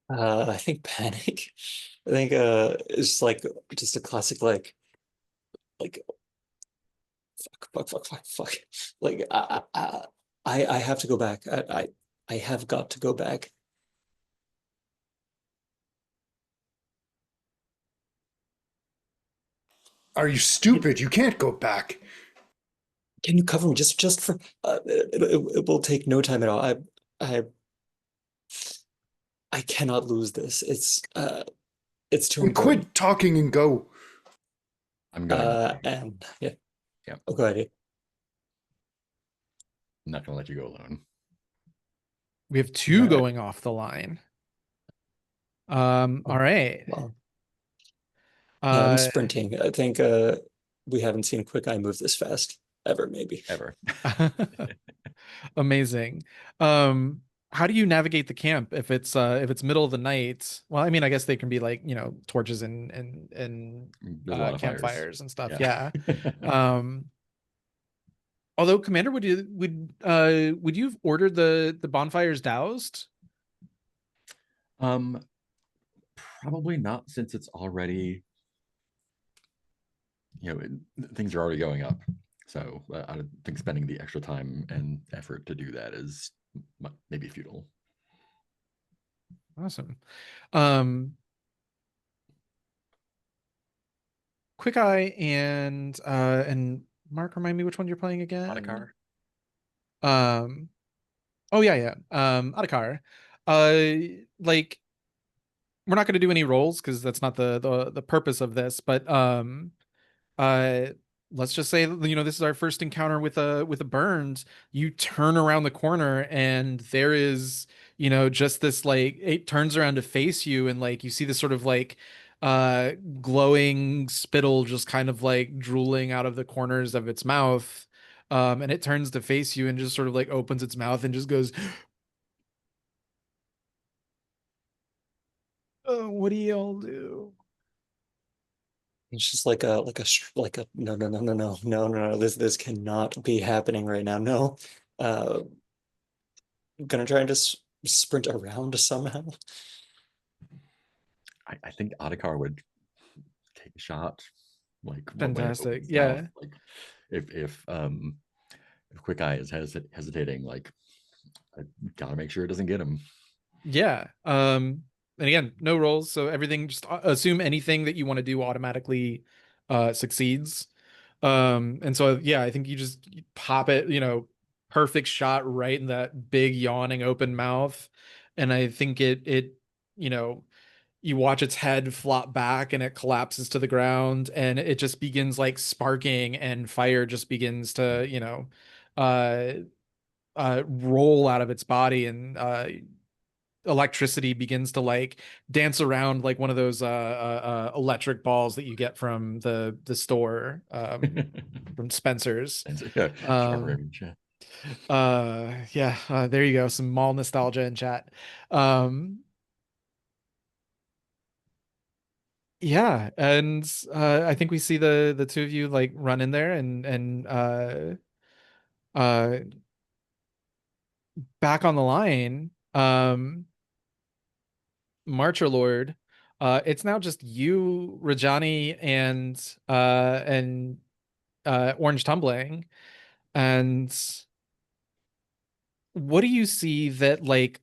I think panic. I think it's like just a classic like fuck. Like I have to go back. I have got to go back.
Are you stupid? You can't go back.
Can you cover me just for it will take no time at all. I I cannot lose this. It's too
And
important.
quit talking and go.
I'm going with you.
And yeah.
Yep.
Oh, go ahead.
I'm not gonna let you go alone.
We have two
All right.
going off the line. All
Oh,
right.
well, I'm
Uh,
sprinting. I think we haven't seen Quick Eye move this fast ever, maybe.
Ever.
Amazing. How do you navigate the camp if it's middle of the night? Well, I mean, I guess they can be like, torches and
There's a lot of fires.
campfires and stuff.
Yeah.
Yeah. Although Commander, would you have ordered the bonfires doused?
Probably not, since it's already, things are already going up. So I think spending the extra time and effort to do that is maybe futile.
Awesome. Quick Eye and Mark, remind me which one you're playing again.
Adhikar?
Oh yeah. Adhikar. Like we're not going to do any rolls because that's not the purpose of this, but uh let's just say this is our first encounter with a burned. You turn around the corner and there is just this, like, it turns around to face you, and like you see this sort of like glowing spittle just kind of like drooling out of the corners of its mouth, and it turns to face you and just sort of like opens its mouth and just goes, oh, what do y'all do?
It's just like a no. This cannot be happening right now. No. I'm gonna try and just sprint around somehow.
I think Adhikar would take a shot, like when it
Fantastic.
opens its mouth.
Yeah.
Like if Quick Eye is hesitating, like I gotta make sure it doesn't get him.
Yeah. And again, no rolls, so everything, just assume anything that you want to do automatically succeeds. And so yeah, I think you just pop it, perfect shot right in that big yawning open mouth. And I think it, you know, you watch its head flop back and it collapses to the ground and it just begins like sparking and fire just begins to, uh roll out of its body and electricity begins to like dance around like one of those electric balls that you get from the store from Spencer's.
And so, yeah, short
Um
range. Yeah.
yeah, there you go, some mall nostalgia in chat. Um yeah, and I think we see the two of you like run in there and uh back on the line. Marcher Lord, it's now just you, Rajani, and Orange Tumbling. And what do you see that like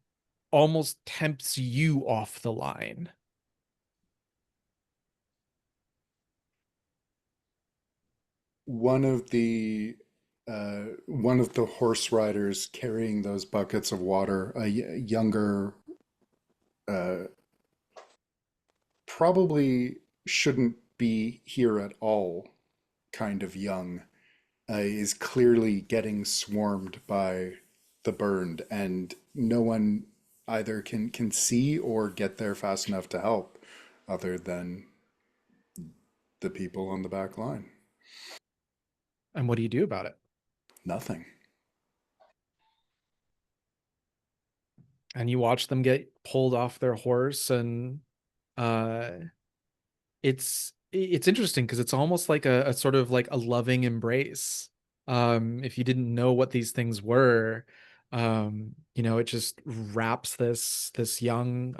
almost tempts you off the line?
One of the horse riders carrying those buckets of water, younger, uh, probably shouldn't be here at all, kind of young, is clearly getting swarmed by the burned, and no one either can see or get there fast enough to help, other than the people on the back line.
And what do you do about it?
Nothing.
And you watch them get pulled off their horse, and uh it's interesting because it's almost like a sort of like a loving embrace. If you didn't know what these things were, it just wraps this young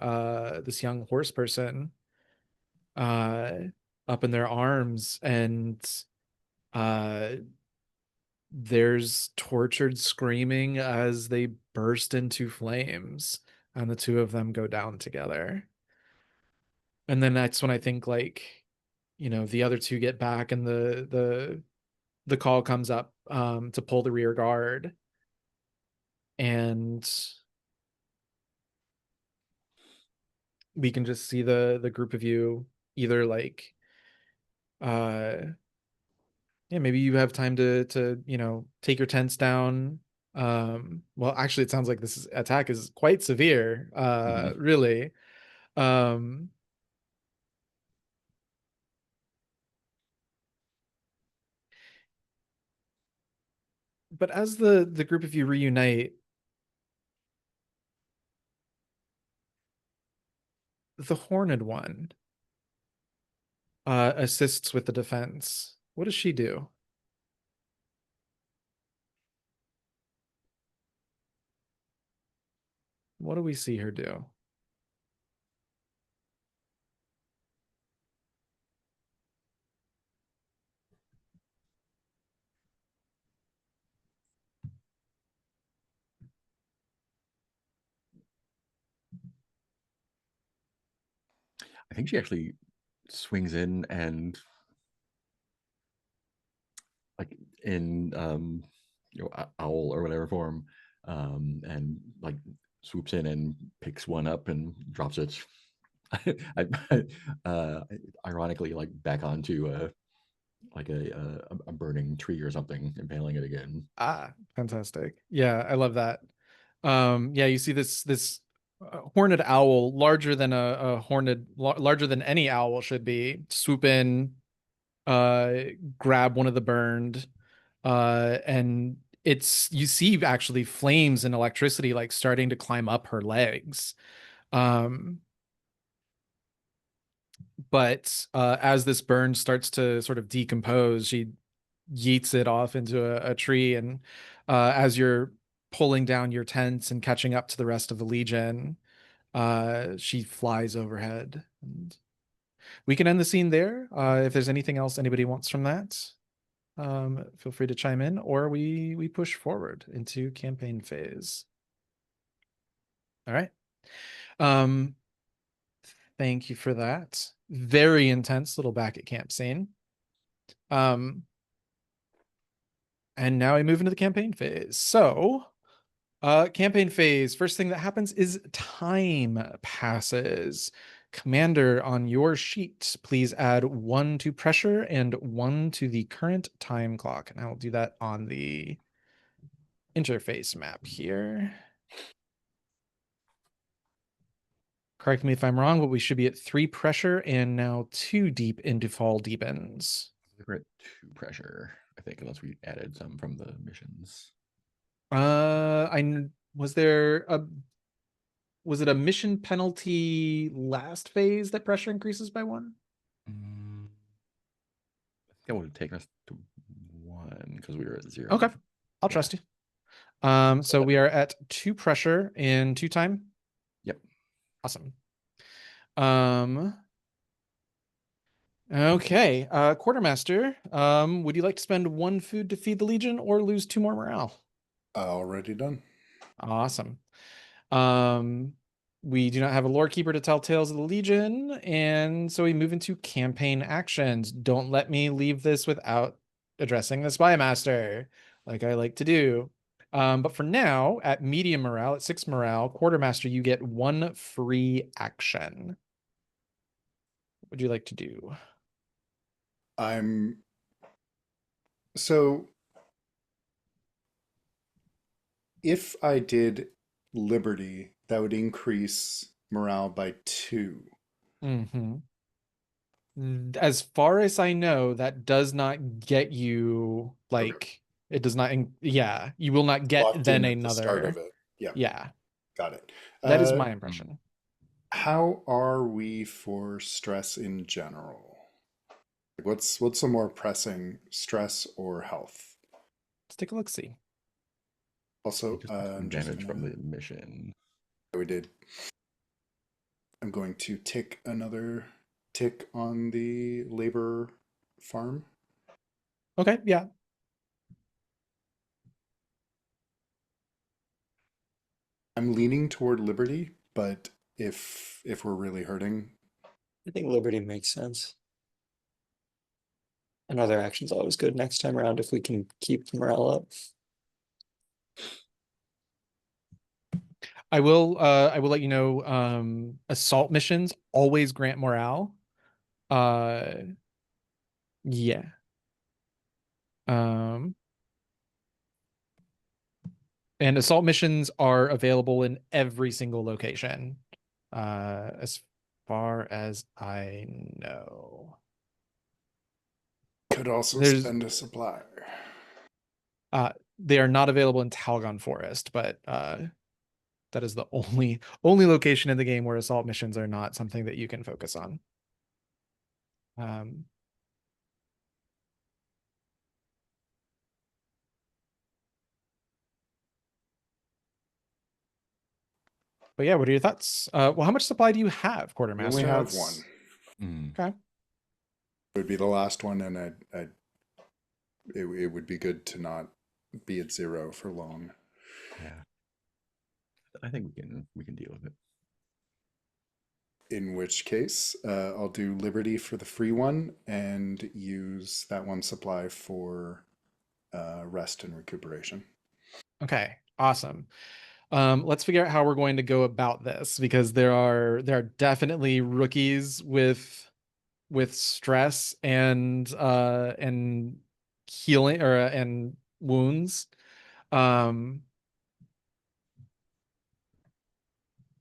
horse person uh up in their arms, and uh there's tortured screaming as they burst into flames, and the two of them go down together. And then that's when I think like, the other two get back and the call comes up to pull the rear guard. And we can just see the group of you either like uh yeah, maybe you have time to take your tents down. Well, actually it sounds like this attack is quite severe,
Mhm.
really. Um but as the group of you reunite, the horned one assists with the defense. What does she do? What do we see her do?
I think she actually swings in and like in owl or whatever form, and like swoops in and picks one up and drops it. uh, Ironically, like back onto like a burning tree or something, impaling it again.
Ah, fantastic. Yeah, I love that. Yeah, you see this horned owl, larger than larger than any owl should be, swoop in, uh, grab one of the burned, and you see actually flames and electricity like starting to climb up her legs. Um, but as this burn starts to sort of decompose, she yeets it off into a tree, and as you're pulling down your tents and catching up to the rest of the Legion, she flies overhead. And we can end the scene there. If there's anything else anybody wants from that, feel free to chime in, or we push forward into campaign phase. All right. Um, Thank you for that. Very intense little back at camp scene. And now I move into the campaign phase. So, campaign phase, first thing that happens is time passes. Commander, on your sheet, please add 1 to pressure and 1 to the current time clock. And I will do that on the interface map here. Correct me if I'm wrong, but we should be at 3 pressure and now 2 deep into fall deepens.
We're at 2 pressure, I think, unless we added some from the missions.
Was it a mission penalty last phase that pressure increases by 1?
I think that would have taken us to 1 because we were at 0.
Okay, I'll
Yeah.
trust you. So we are at 2 pressure and 2 time.
Yep.
Awesome. Okay, Quartermaster, would you like to spend 1 food to feed the Legion or lose 2 more morale?
Already done.
Awesome. We do not have a lore keeper to tell tales of the Legion, and so we move into campaign actions. Don't let me leave this without addressing the Spy Master, like I like to do. But for now, at medium morale, at 6 morale, Quartermaster, you get 1 free action. What would you like to do?
So if I did Liberty, that would increase morale by 2.
Mm-hmm. As far as I know, that does not get you like it does not. Yeah, you will not get
Locked
then
in at the start of
another.
it. Yeah,
Yeah,
got it.
that is my impression.
How are we for stress in general? What's the more pressing, stress or health?
Let's take a look. See.
Also,
Just some damage from the mission.
We did. I'm going to tick another tick on the labor farm.
Okay. Yeah.
I'm leaning toward Liberty, but if we're really hurting,
I think Liberty makes sense. Another action's always good next time around if we can keep the morale up.
I will let you know, assault missions always grant morale. Yeah. And assault missions are available in every single location. As far as I know.
could also
There's
spend a supply.
they are not available in Talgon Forest, but that is the only location in the game where assault missions are not something that you can focus on. But yeah, what are your thoughts? Well, how much supply do you have, Quartermaster?
We only have 1.
Okay.
It would be the last one, and it would be good to not be at 0 for long.
Yeah. I think we can deal with it.
In which case, I'll do Liberty for the free one and use that 1 supply for rest and recuperation.
Okay, awesome. Let's figure out how we're going to go about this, because there are definitely rookies with stress and healing or and wounds.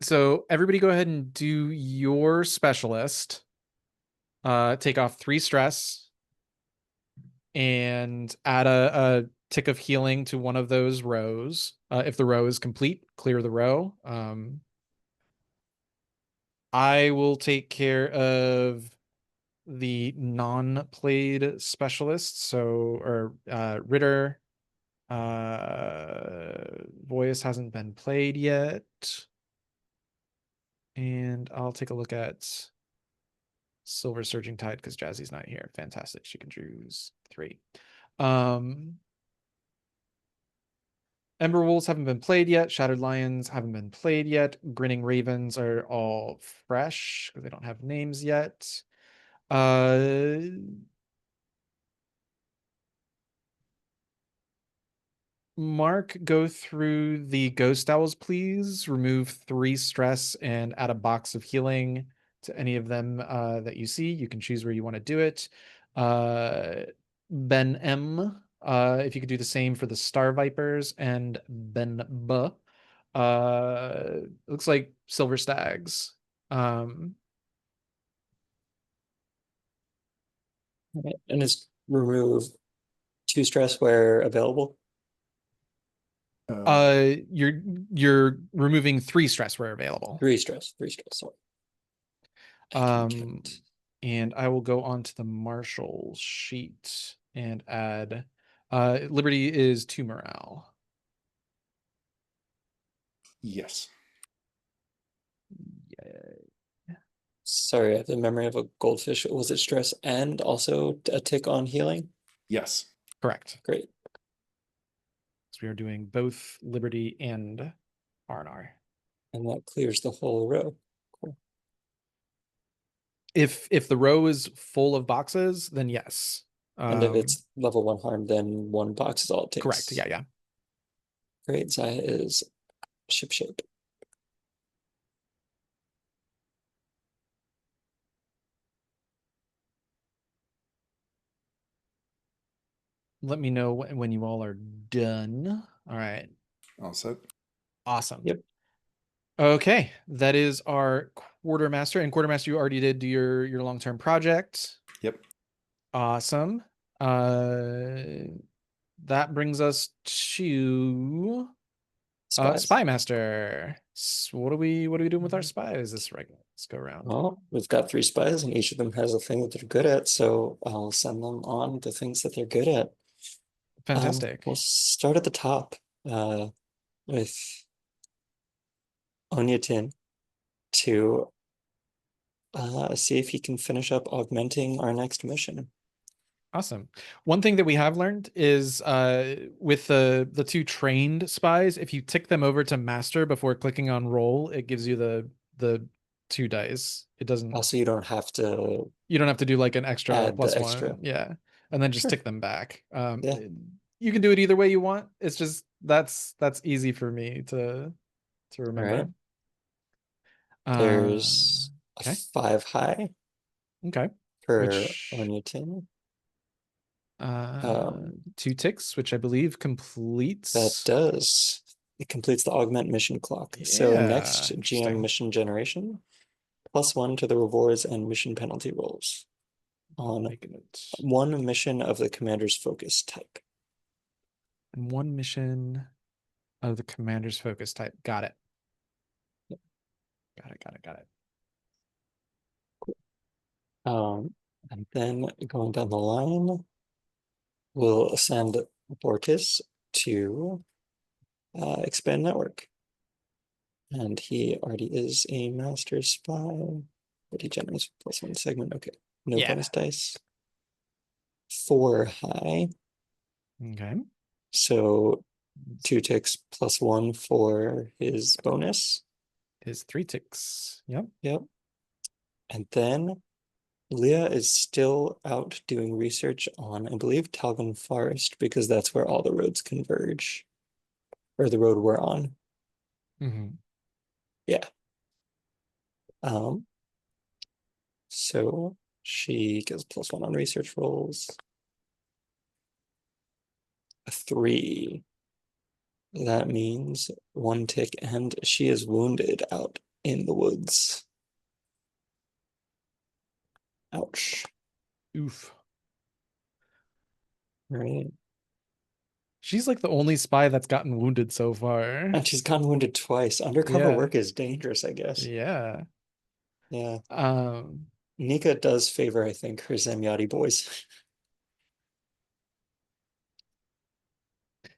So everybody go ahead and do your specialist. Take off 3 stress and add a tick of healing to one of those rows. If the row is complete, clear the row. I will take care of the non-played specialists. So, or Ritter. Voice hasn't been played yet. And I'll take a look at Silver Surging Tide because Jazzy's not here. Fantastic. She can choose 3. Ember Wolves haven't been played yet. Shattered Lions haven't been played yet. Grinning Ravens are all fresh because they don't have names yet. Uh, Mark, go through the ghost owls, please. Remove 3 stress and add a box of healing to any of them that you see. You can choose where you want to do it. Ben M, if you could do the same for the Star Vipers, and Ben B. Looks like Silver Stags.
Right. And it's remove 2 stress where available.
You're removing 3 stress where available.
3 stress. Sorry.
Um, and I will go on to the Marshall sheet and add Liberty is 2 morale.
Yes.
Yeah.
Sorry, I have the memory of a goldfish. Was it stress and also a tick on healing?
Yes.
Correct.
Great.
So we are doing both Liberty and R&R.
And that clears the whole row. Cool.
If the row is full of boxes, then yes.
And if it's level 1 harm, then 1 box is all it takes.
Correct. Yeah.
Great. Zaya is ship shape.
Let me know when you all are done. All right.
All set.
Awesome.
Yep.
Okay, that is our quartermaster. And quartermaster, you already did do your long-term project.
Yep.
Awesome. That brings us to
Spies.
Spy Master. What are we doing with our spies this regular? Let's go around.
Well, we've got 3 spies, and each of them has a thing that they're good at. So I'll send them on the things that they're good at.
Fantastic.
We'll start at the top with Onyatin to see if he can finish up augmenting our next mission.
Awesome. One thing that we have learned is with the 2 trained spies, if you tick them over to master before clicking on roll, it gives you the 2 dice. It doesn't.
Also, you don't have to
do like an extra
add
plus
the
1.
extra.
Yeah. And then just
Sure.
tick them back.
Yeah.
You can do it either way you want. It's just that's easy for me to remember.
There's
okay.
a 5 high
Okay.
for
Which
Onyatin.
2 ticks, which I believe completes.
That does. It completes the augment mission clock. So
Yeah,
next GM
interesting.
mission generation, +1 to the rewards and mission penalty rolls on
Making it
1 mission of the commander's focus type.
and 1 mission of the commander's focus type. Got it.
Yep.
Got it.
And then going down the line, we'll send Bortis to expand network. And he already is a master spy, but he generates +1 segment. Okay, no
Yeah.
bonus dice. 4 high.
Okay.
So 2 ticks +1 for his bonus.
Is 3 ticks. Yep.
And then Leah is still out doing research on, I believe, Talvin Forest, because that's where all the roads converge. Or the road we're on.
Mm-hmm.
Yeah. So she gets +1 on research rolls. A 3. That means 1 tick, and she is wounded out in the woods. Ouch.
Oof.
Right.
She's like the only spy that's gotten wounded so far.
And she's gotten wounded twice. Undercover work is dangerous, I guess.
Yeah.
Yeah. Nika does favor, I think, her Zemyati boys.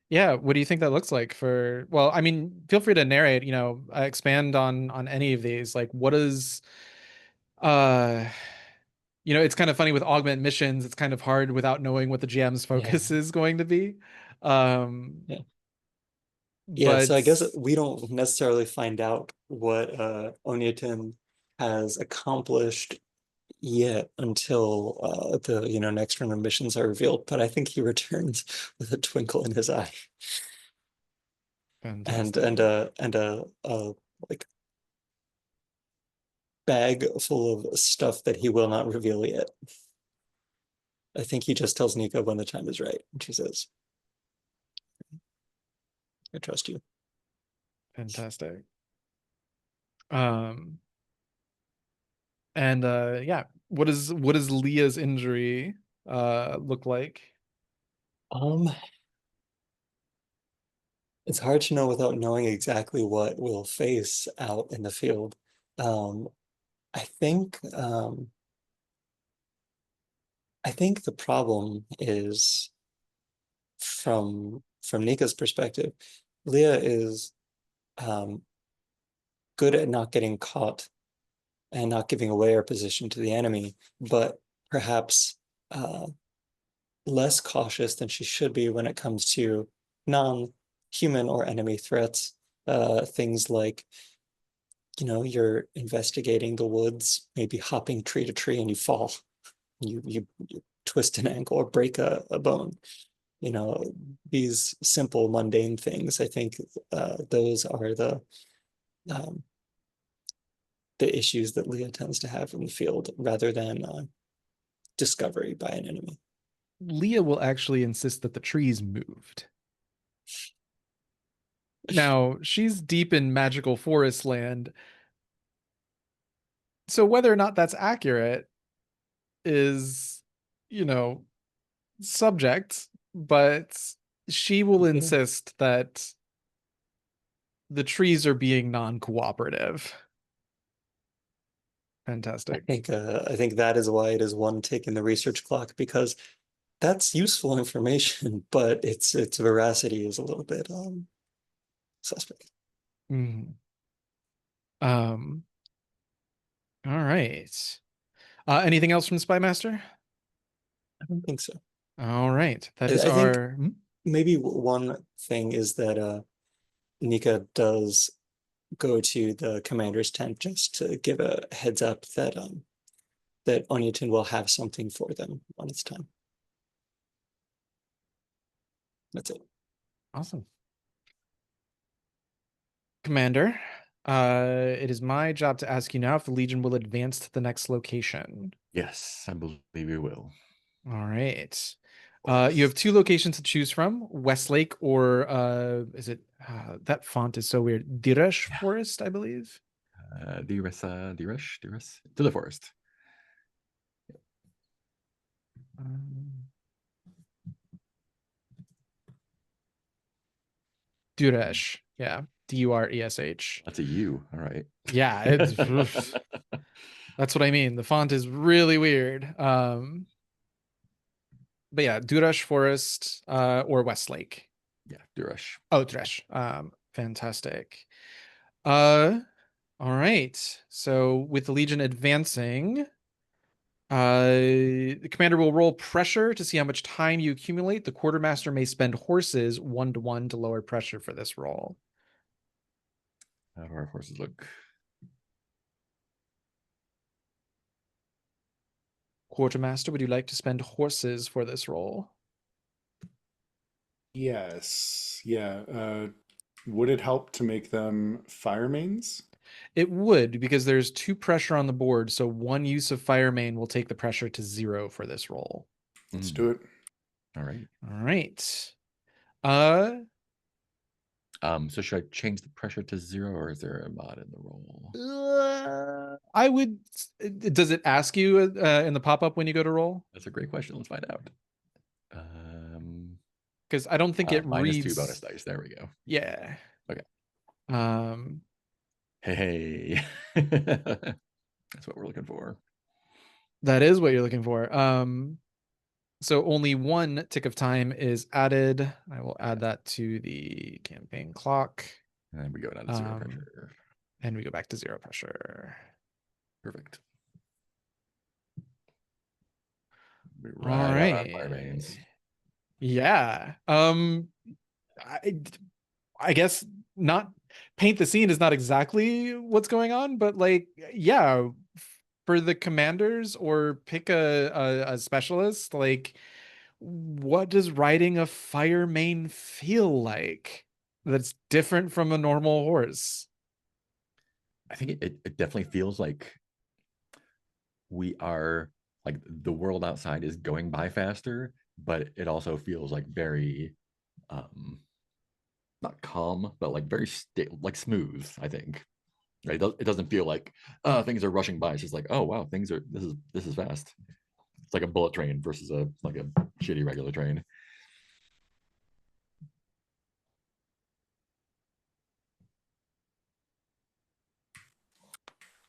Yeah, what do you think that looks like for, well, I mean, feel free to narrate, expand on any of these. Like what is it's kind of funny with augment missions, it's kind of hard without knowing what the GM's focus is going to be.
Yeah. Yeah,
but
so I guess we don't necessarily find out what Onyetin has accomplished yet until the next round of missions are revealed. But I think he returns with a twinkle in his eye and
fantastic.
and a like bag full of stuff that he will not reveal yet. I think he just tells Nika when the time is right, and she says, "I trust you."
Fantastic. Um, and yeah, what does Leah's injury look like?
Um, it's hard to know without knowing exactly what we'll face out in the field. Um, I think I think the problem is from Nika's perspective, Leah is um, good at not getting caught and not giving away our position to the enemy, but perhaps uh, less cautious than she should be when it comes to non-human or enemy threats. Things like, you're investigating the woods, maybe hopping tree to tree, and you fall. You twist an ankle or break a bone. These simple, mundane things. I think those are um, the issues that Leah tends to have in the field rather than discovery by an enemy.
Leah will actually insist that the trees moved. Now, she's deep in magical forest land, so whether or not that's accurate is, you know, subject, but she will
Yeah.
insist that the trees are being non-cooperative. Fantastic.
I think that is why it is one tick in the research clock, because that's useful information, but its veracity is a little bit suspect.
Mm. Um, all right. Anything else from Spy Master?
I don't think so.
All right. That is
I think
our
maybe one thing is that Nika does go to the commander's tent just to give a heads up that Onyetin will have something for them when it's time. That's it.
awesome. Commander, it is my job to ask you now if the Legion will advance to the next location.
Yes, I believe we will.
All right. You have two locations to choose from, Westlake or is it that font is so weird. Duresh
Yeah.
Forest, I believe.
Duresh to the forest.
Um, Duresh. Yeah. Duresh.
That's a U. All right.
Yeah, it's that's what I mean. The font is really weird. But yeah, Duresh Forest or Westlake.
Yeah, Duresh.
Oh, Duresh. Fantastic. Uh all right. So with the Legion advancing, the commander will roll pressure to see how much time you accumulate. The quartermaster may spend horses 1-to-1 to lower pressure for this roll.
How do our forces look?
Quartermaster, would you like to spend horses for this roll?
Yes. Yeah. Would it help to make them fire mains?
It would, because there's 2 pressure on the board, so 1 use of fire main will take the pressure to 0 for this roll.
Let's do it.
All right.
All right. Uh,
So should I change the pressure to 0, or is there a mod in the roll?
I would. Does it ask you in the pop-up when you go to roll?
That's a great question. Let's find out.
Because I don't think it
-2
reads.
bonus dice. There we go.
Yeah.
Okay.
Um.
Hey. That's what we're looking for.
That is what you're looking for. So only 1 tick of time is added. I will add that to the campaign clock.
And we go down to 0 pressure.
And we go back to 0 pressure.
Perfect. We
All
ride out our
right.
fire mains.
Yeah. I guess not paint the scene is not exactly what's going on, but like, yeah, for the commanders or pick a specialist, like, what does riding a fire mane feel like that's different from a normal horse?
I think it definitely feels like we are like the world outside is going by faster, but it also feels like very um not calm, but like very like smooth, I think. Right? It doesn't feel like things are rushing by. It's just like, oh wow, things are this is fast. It's like a bullet train versus a like a shitty regular train.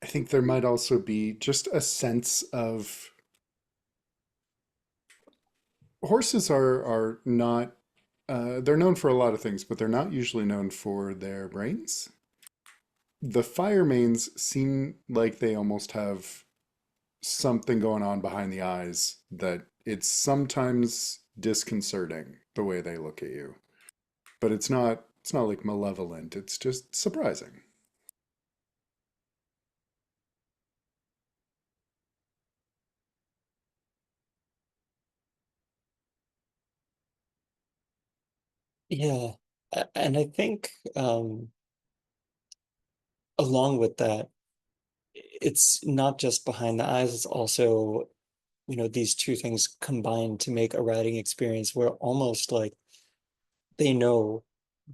I think there might also be just a sense of horses are not they're known for a lot of things, but they're not usually known for their brains. The fire mains seem like they almost have something going on behind the eyes that it's sometimes disconcerting the way they look at you. But it's not like malevolent, it's just surprising.
Yeah. And I think along with that, it's not just behind the eyes, it's also, these two things combined to make a riding experience where almost like they know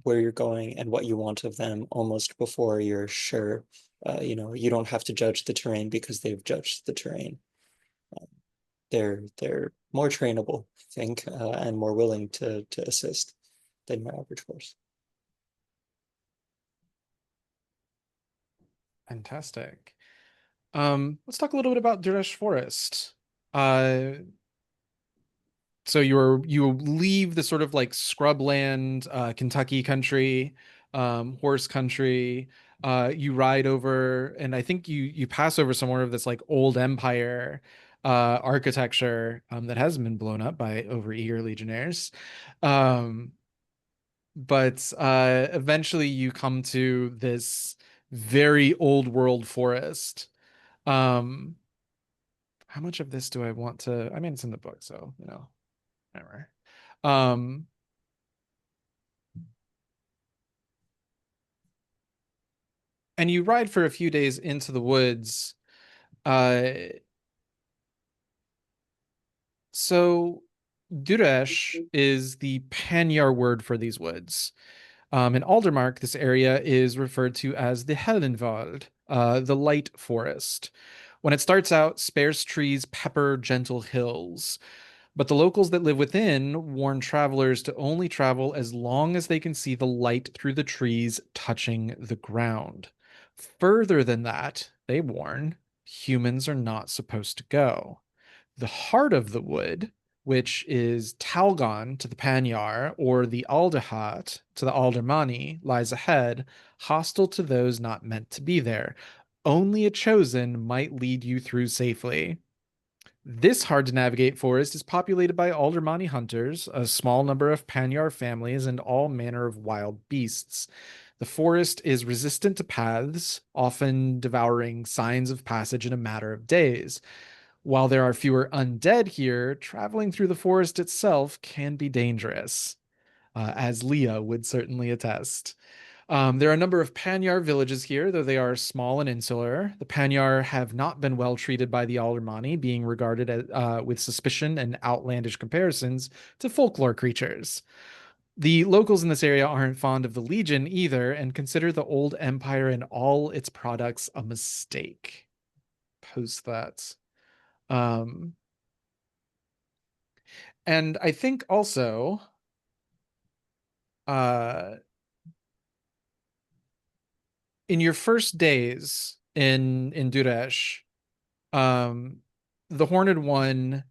where you're going and what you want of them almost before you're sure. You don't have to judge the terrain because they've judged the terrain. They're more trainable, I think, and more willing to assist than your average horse.
Fantastic. Let's talk a little bit about Duresh Forest. Uh, so you leave the sort of like scrubland, Kentucky country, horse country. You ride over, and I think you pass over some more of this like old empire architecture that hasn't been blown up by overeager legionnaires. Um, but eventually you come to this very old world forest. Um, how much of this do I want to? I mean, it's in the book, so whatever. Um, and you ride for a few days into the woods. Uh, so Duresh is the Panyar word for these woods. In Aldermark, this area is referred to as the Hellenwald, the light forest. When it starts out, sparse trees pepper gentle hills. But the locals that live within warn travelers to only travel as long as they can see the light through the trees touching the ground. Further than that, they warn, humans are not supposed to go. The heart of the wood, which is Talgon to the Panyar or the Aldehat to the Aldermani, lies ahead, hostile to those not meant to be there. Only a chosen might lead you through safely. This hard to navigate forest is populated by Aldermani hunters, a small number of Panyar families, and all manner of wild beasts. The forest is resistant to paths, often devouring signs of passage in a matter of days. While there are fewer undead here, traveling through the forest itself can be dangerous, as Leah would certainly attest. There are a number of Panyar villages here, though they are small and insular. The Panyar have not been well treated by the Aldermani, being regarded with suspicion and outlandish comparisons to folklore creatures. The locals in this area aren't fond of the Legion either and consider the old empire and all its products a mistake. Post that. Um, and I think also, uh, in your first days in Duresh, um, the Horned One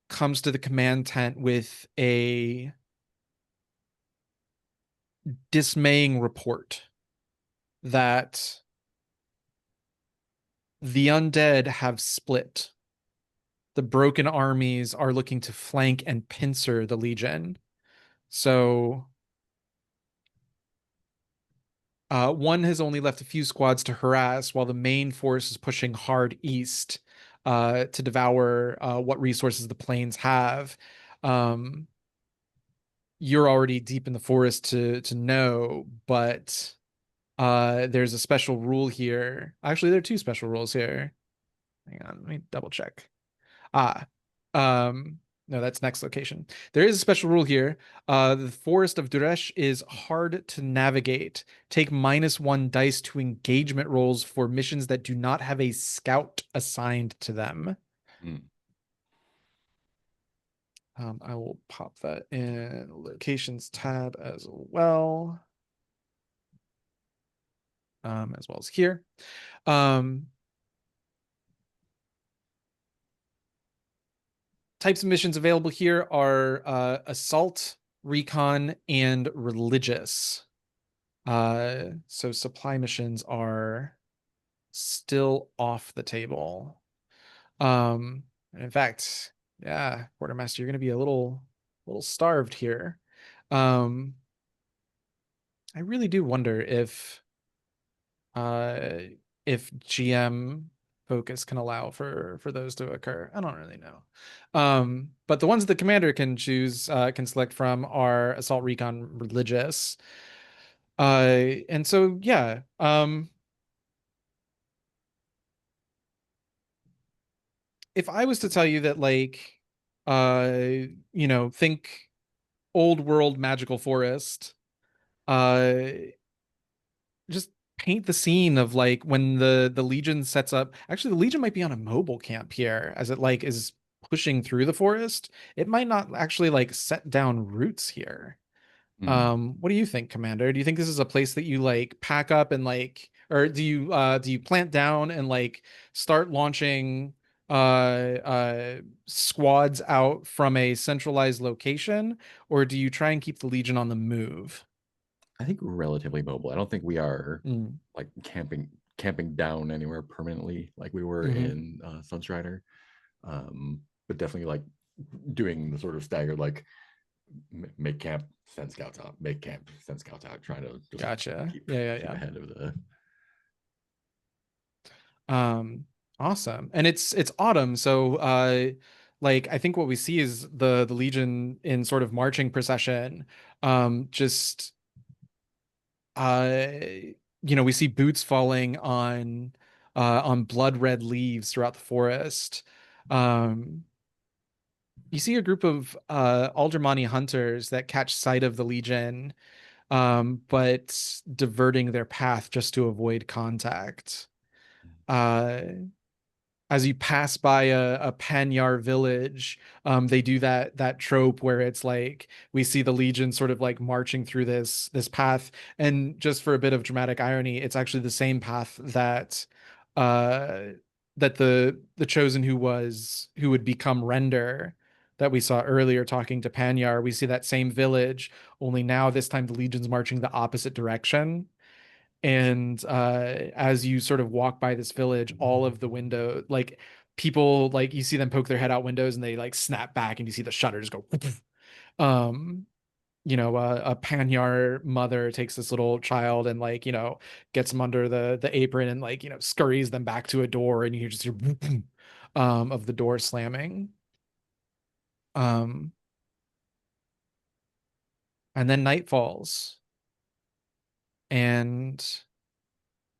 comes to the command tent with a dismaying report that the undead have split. The broken armies are looking to flank and pincer the Legion. So One has only left a few squads to harass, while the main force is pushing hard east to devour what resources the plains have. You're already deep in the forest to know, but there's a special rule here. Actually, there are two special rules here. Hang on, let me double check. Ah, no, that's next location. There is a special rule here. The forest of Duresh is hard to navigate. Take -1 dice to engagement rolls for missions that do not have a scout assigned to them.
Hmm.
I will pop that in locations tab as well. As well as here. Types of missions available here are assault, recon, and religious. So supply missions are still off the table. In fact, yeah, Quartermaster, you're gonna be a little starved here. I really do wonder uh if GM focus can allow for those to occur. I don't really know. But the ones the commander can choose can select from are assault, recon, religious. And so yeah, if I was to tell you that like think old world magical forest, uh just paint the scene of like when the Legion sets up. Actually, the Legion might be on a mobile camp here as it like is pushing through the forest. It might not actually like set down roots here. What do you think, Commander? Do you think this is a place that you like pack up and like, or do you plant down and like start launching squads out from a centralized location, or do you try and keep the Legion on the move?
I think relatively mobile. I don't think we are
Mm.
like camping down anywhere permanently like we were
Mhm.
in Sunstrider. But definitely like doing the sort of staggered like make camp, send scouts out, make camp, send scouts out, trying to just
Gotcha.
keep
Yeah.
ahead of the.
Awesome. And it's autumn, so like I think what we see is the Legion in sort of marching procession. Just uh we see boots falling on blood red leaves throughout the forest. Um you see a group of Aldermani hunters that catch sight of the Legion, but diverting their path just to avoid contact. Uh as you pass by a Panyar village, they do that trope where it's like we see the Legion sort of like marching through this path, and just for a bit of dramatic irony, it's actually the same path that uh that the chosen who would become Render that we saw earlier talking to Panyar. We see that same village, only now this time the Legion's marching the opposite direction. And as you sort of walk by this village, all of the window, like people, like you see them poke their head out windows and they like snap back and you see the shutters go. um a Panyar mother takes this little child and like gets them under the apron and like scurries them back to a door, and you just hear of the door slamming. um and then night falls, and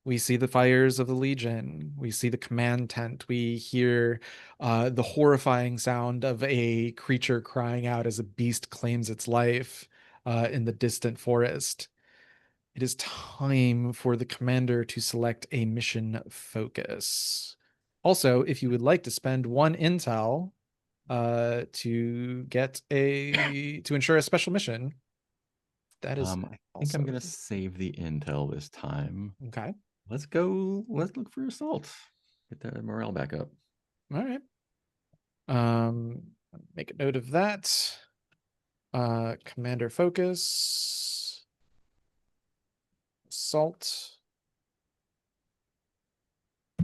we see the fires of the Legion. We see the command tent. We hear the horrifying sound of a creature crying out as a beast claims its life in the distant forest. It is time for the commander to select a mission focus. Also, if you would like to spend 1 intel to ensure a special mission, that is
I think I'm
also
gonna save the intel this time.
okay.
Let's go. Let's look for assault. Get the morale back up.
All right. Make a note of that. Commander focus. Assault.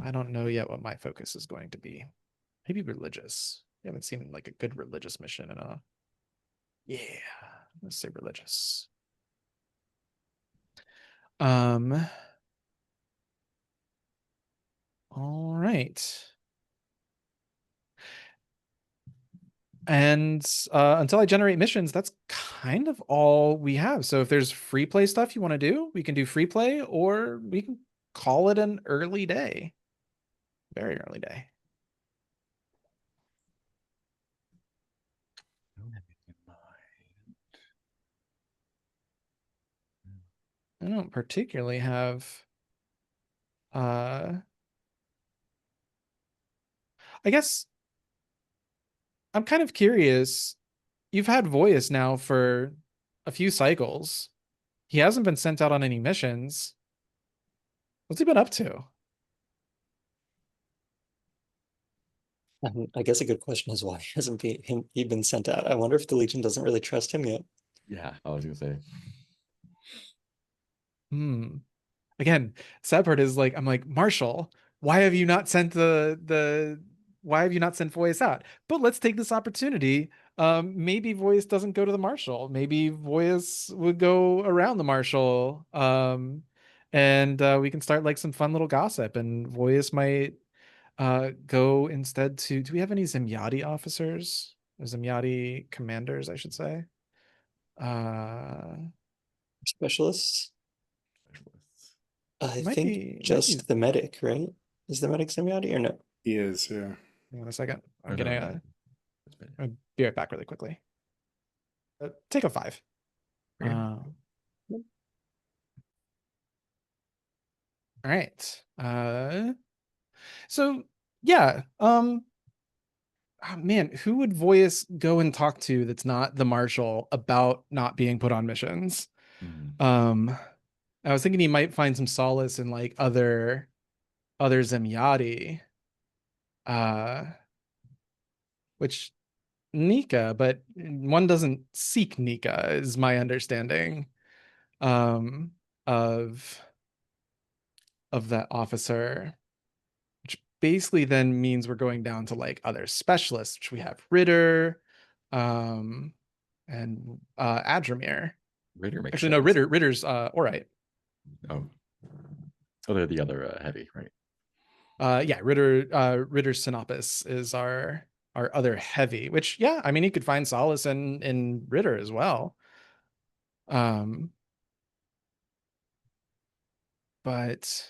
I don't know yet what my focus is going to be. Maybe religious. We haven't seen like a good religious mission in a. Yeah, let's say religious. Um, all right. And until I generate missions, that's kind of all we have. So if there's free play stuff you want to do, we can do free play, or we can call it an early day. Very early day.
I don't have anything in mind.
I don't particularly have I guess I'm kind of curious. You've had Voyus now for a few cycles. He hasn't been sent out on any missions. What's he been up to?
I guess a good question is why hasn't he been sent out? I wonder if the Legion doesn't really trust him yet.
Yeah, I was gonna say.
Hmm. Again, sad part is like I'm like, Marshall, why have you not sent why have you not sent Voice out? But let's take this opportunity. Maybe Voice doesn't go to the Marshall. Maybe Voice would go around the Marshall. And we can start like some fun little gossip, and Voice might go instead to, do we have any Zemyati officers? Or Zemyati commanders, I should say. Uh
Specialists?
Specialists.
I
might
think
be
just the medic, right? Is the medic Semyati or no?
He is, yeah.
hang on a second. I'm
Or
gonna
it's been-
I'll be right back really quickly. Take a 5.
Okay.
All right. So yeah. Oh, man, who would Voyus go and talk to that's not the Marshal about not being put on missions?
Mhm.
I was thinking he might find some solace in like other Zemyati. Uh, which Nika, but one doesn't seek Nika, is my understanding. Um, of that officer, which basically then means we're going down to like other specialists, which we have Ritter, and Adramir.
Ritter makes
Actually, no,
sense.
Ritter's all right.
Oh, so they're the other heavy, right?
Yeah, Ritter's Sinopus is our other heavy, which yeah, I mean he could find solace in Ritter as well. Um, but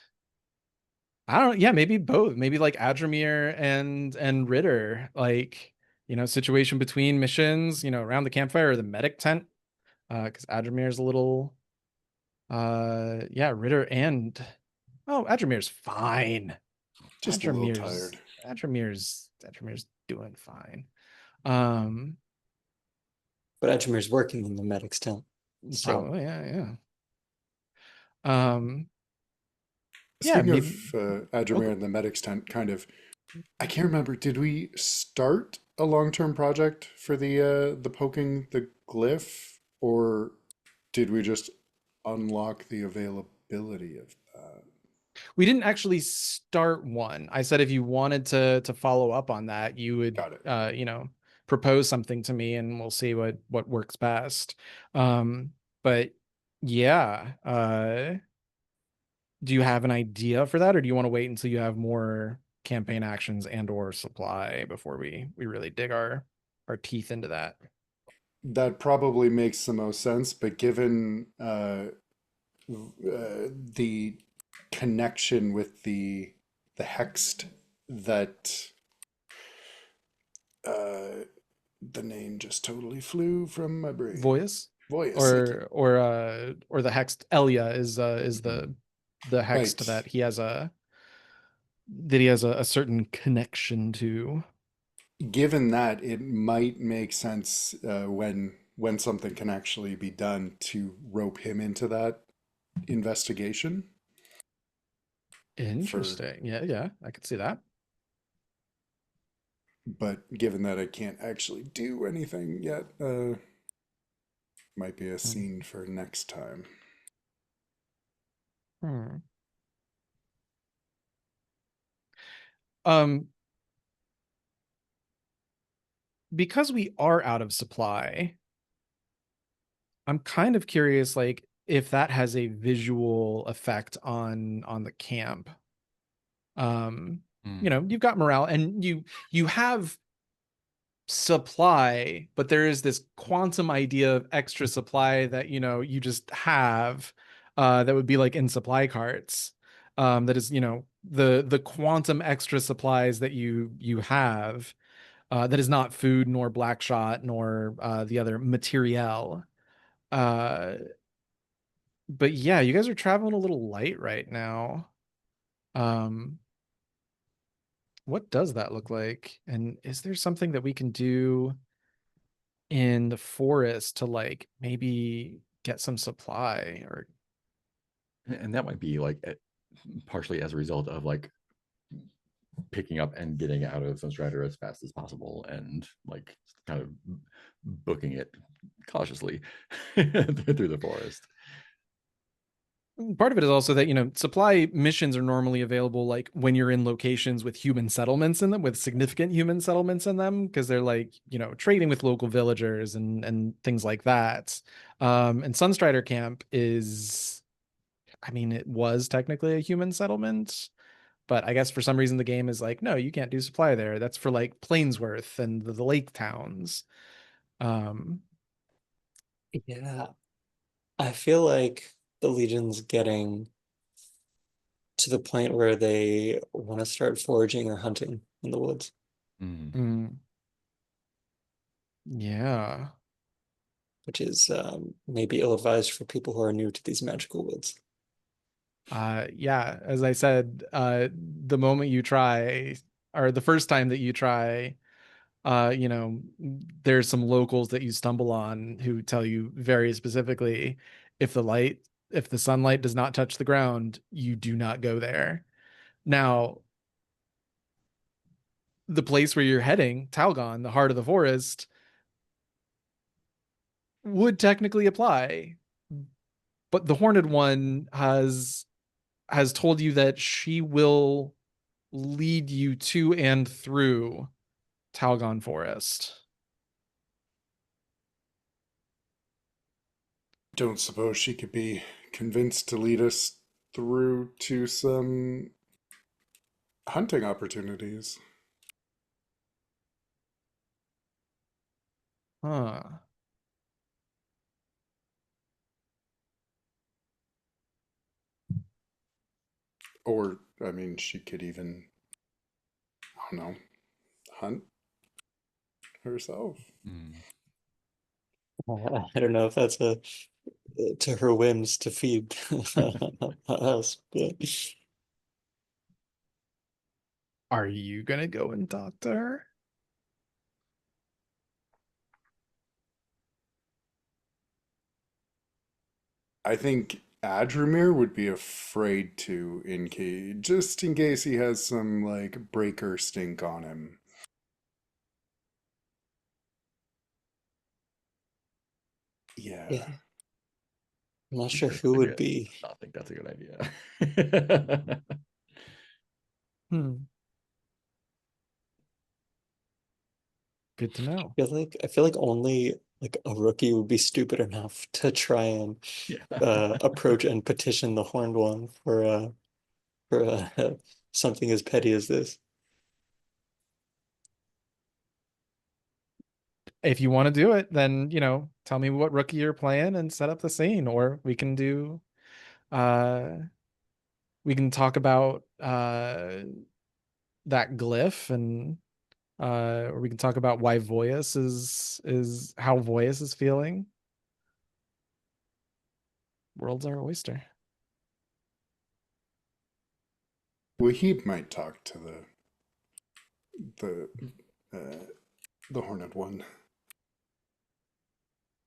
I don't, yeah, maybe both. Maybe like Adramir and Ritter, like, situation between missions, around the campfire or the medic tent. Because Adramir's a little yeah, Ritter and Adramir's fine.
Just a little tired.
Adramir's doing fine. Um
But Ajamir's working in the medic's tent. So
Probably, yeah. Yeah,
Speaking of
maybe
Adramir and the medics tent, I can't remember. Did we start a long-term project for the poking the glyph, or did we just unlock the availability of that?
we didn't actually start one. I said if you wanted to follow up on that, you would
Got it.
propose something to me and we'll see what works best. But yeah, do you have an idea for that, or do you want to wait until you have more campaign actions and or supply before we really dig our teeth into that?
That probably makes the most sense, but given the connection with the hexed that uh, the name just totally flew from my brain.
Voice
Voice, thank you.
or the hext Elia is
Mhm.
the hext
Right.
that he has a certain connection to.
Given that, it might make sense when something can actually be done to rope him into that investigation. For
Interesting. Yeah, I could see that.
but given that I can't actually do anything yet, might be a scene for next time.
Hmm. Um, because we are out of supply, I'm kind of curious, like, if that has a visual effect on the camp. You've got morale, and you have supply, but there is this quantum idea of extra supply that you just have, that would be like in supply carts. That is, the quantum extra supplies that you have, that is not food nor black shot nor the other materiel. uh but yeah, you guys are traveling a little light right now. um what does that look like, and is there something that we can do in the forest to like maybe get some supply? Or
And that might be like partially as a result of like picking up and getting out of Sunstrider as fast as possible, and like kind of booking it cautiously through the forest.
part of it is also that supply missions are normally available like when you're in locations with human settlements in them, with significant human settlements in them, because they're like trading with local villagers and things like that. And Sunstrider Camp is, I mean, it was technically a human settlement, but I guess for some reason the game is like, no, you can't do supply there. That's for like Plainsworth and the lake towns. um
Yeah, I feel like the Legion's getting to the point where they want to start foraging or hunting in the woods.
mm, yeah.
Which is maybe ill-advised for people who are new to these magical woods.
Yeah, as I said, the moment you try, or the first time that you try, there's some locals that you stumble on who tell you very specifically, if the sunlight does not touch the ground, you do not go there. Now, the place where you're heading, Talgon, the heart of the forest, would technically apply, but the Horned One has told you that she will lead you to and through Talgon Forest.
Don't suppose she could be convinced to lead us through to some hunting opportunities.
Huh.
Or, I mean, she could even, I don't know, hunt herself.
I don't know if that's a to her whims to feed us, but
Are you gonna go and talk to her?
I think Adramir would be afraid to, just in case he has some like breaker stink on him. Yeah.
yeah, I'm not sure who would be.
I think that's a good idea.
Hmm. Good to know.
I feel like only like a rookie would be stupid enough to try and approach and petition the Horned One for something as petty as this.
If you want to do it, then tell me what rookie you're playing and set up the scene, or uh we can talk about that glyph, and or we can talk about why Voyus is how Voyus is feeling. World's our oyster.
Wahib might talk to the uh, the Horned One.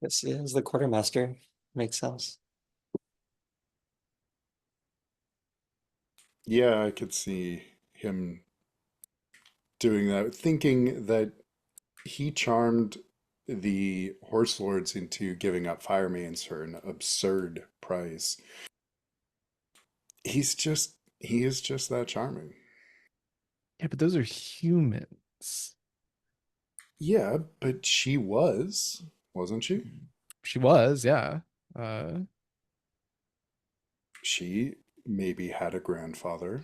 Yes, yeah, as the quartermaster makes sense.
Yeah, I could see him doing that, thinking that he charmed the Horse Lords into giving up Firemanes for an absurd price. He is just that charming.
Yeah, but those are humans.
Yeah, but she wasn't she?
She was, yeah. uh
She maybe had a grandfather.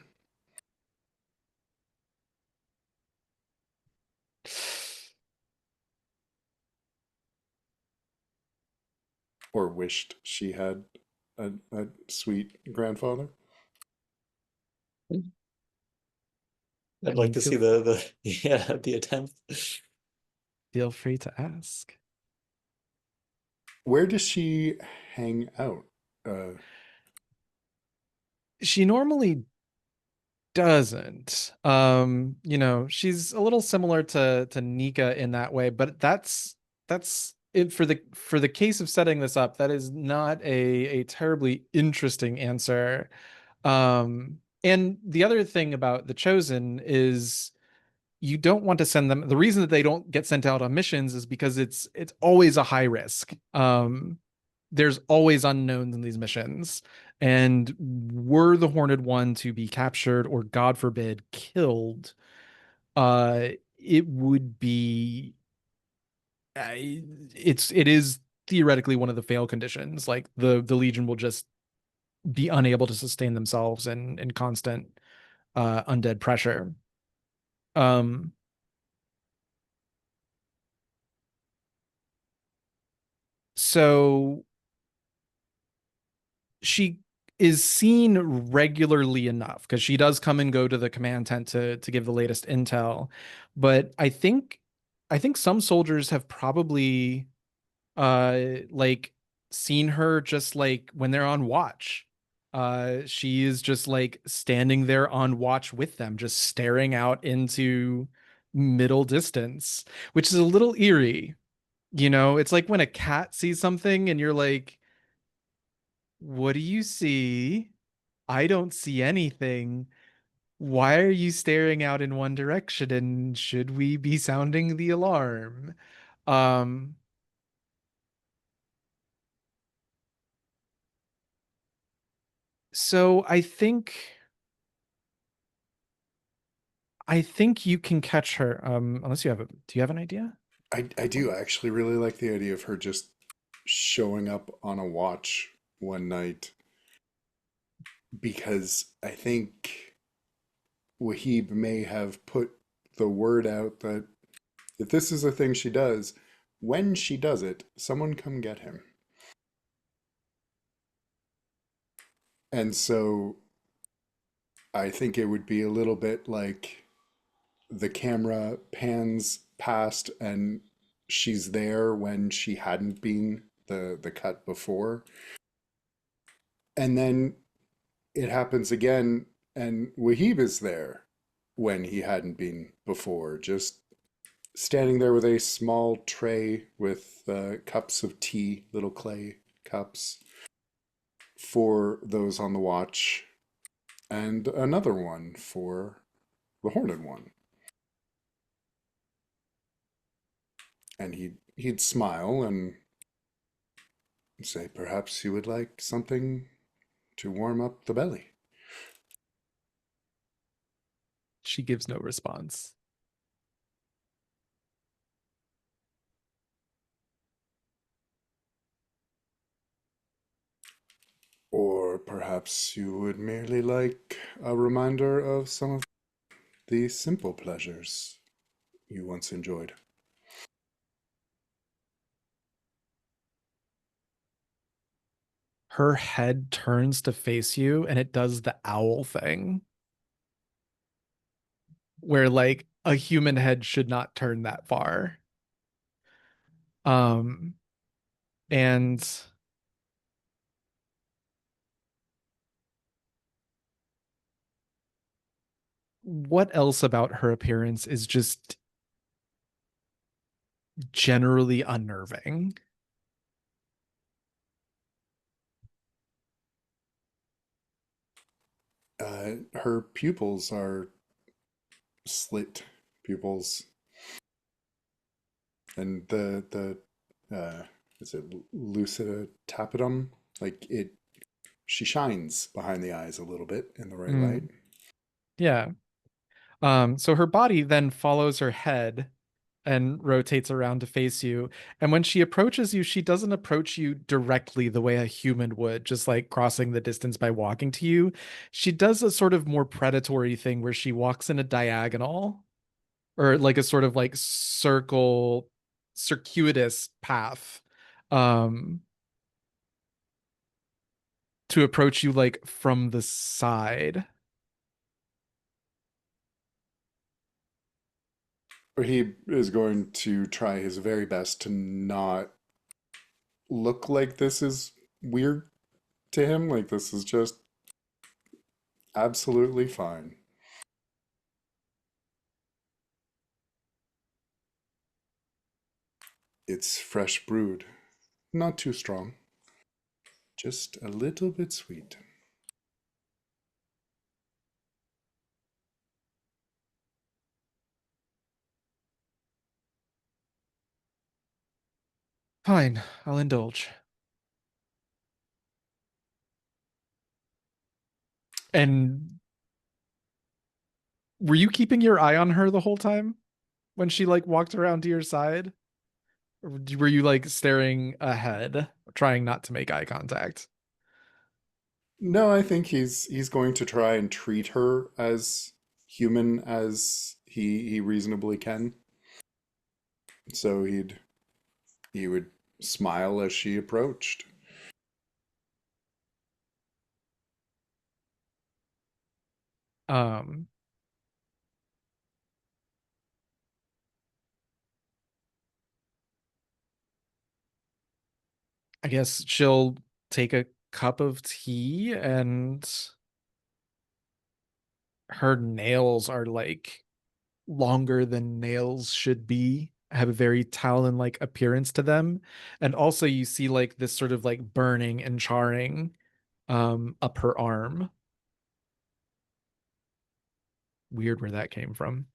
Or wished she had a sweet grandfather.
I'd
I
like
mean,
to see the yeah, the attempt.
feel free to ask.
Where does she hang out? Uh,
She normally doesn't. You know, she's a little similar to Nika in that way, but that's it for the case of setting this up. That is not a terribly interesting answer. And the other thing about the Chosen is you don't want to send them. The reason that they don't get sent out on missions is because it's always a high risk. There's always unknowns in these missions. And were the Horned One to be captured or, God forbid, killed, it would be it is theoretically one of the fail conditions. Like the Legion will just be unable to sustain themselves in constant undead pressure. Um, so she is seen regularly enough because she does come and go to the command tent to give the latest intel. But I think some soldiers have probably like seen her just like when they're on watch. She is just like standing there on watch with them, just staring out into middle distance, which is a little eerie. You know, it's like when a cat sees something and you're like, what do you see? I don't see anything. Why are you staring out in one direction? And should we be sounding the alarm? Um, so I think you can catch her. Unless you have do you have an idea?
I do actually really like the idea of her just showing up on a watch one night because I think Wahib may have put the word out that if this is a thing she does, when she does it, someone come get him. And so I think it would be a little bit like the camera pans past and she's there when she hadn't been the cut before. And then it happens again and Wahib is there when he hadn't been before, just standing there with a small tray with cups of tea, little clay cups for those on the watch, and another one for the Horned One. And he'd smile and say, "Perhaps you would like something to warm up the belly."
She gives no response.
Or perhaps you would merely like a reminder of some of the simple pleasures you once enjoyed.
Her head turns to face you and it does the owl thing where like a human head should not turn that far. Um, and what else about her appearance is just generally unnerving?
Her pupils are slit pupils, and the is it lucida tapidum? Like it, she shines behind the eyes a little bit in the right light.
Yeah. So her body then follows her head and rotates around to face you. And when she approaches you, she doesn't approach you directly the way a human would, just like crossing the distance by walking to you. She does a sort of more predatory thing where she walks in a diagonal or like a sort of like circuitous path um to approach you like from the side.
Or he is going to try his very best to not look like this is weird to him. Like this is just absolutely fine. It's fresh brewed. Not too strong. Just a little bit sweet.
Fine, I'll indulge. And were you keeping your eye on her the whole time when she like walked around to your side? Or were you like staring ahead, trying not to make eye contact?
No, I think he's going to try and treat her as human as he reasonably can. So he would smile as she approached.
Um, I guess she'll take a cup of tea, and her nails are like longer than nails should be, have a very talon-like appearance to them. And also you see like this sort of like burning and charring up her arm. Weird where that came from.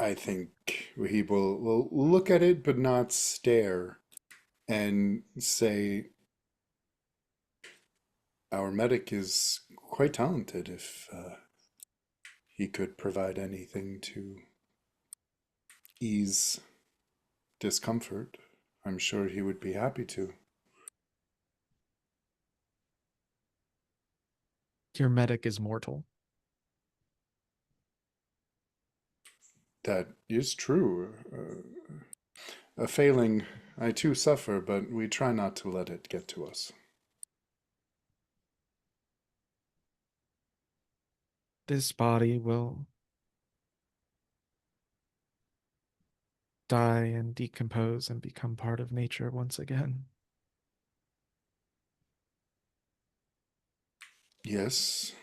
I think he will look at it but not stare and say, our medic is quite talented if he could provide anything to ease discomfort. I'm sure he would be happy to.
Your medic is mortal.
That is true. A failing I too suffer, but we try not to let it get to us.
This body will die and decompose and become part of nature once again.
Yes,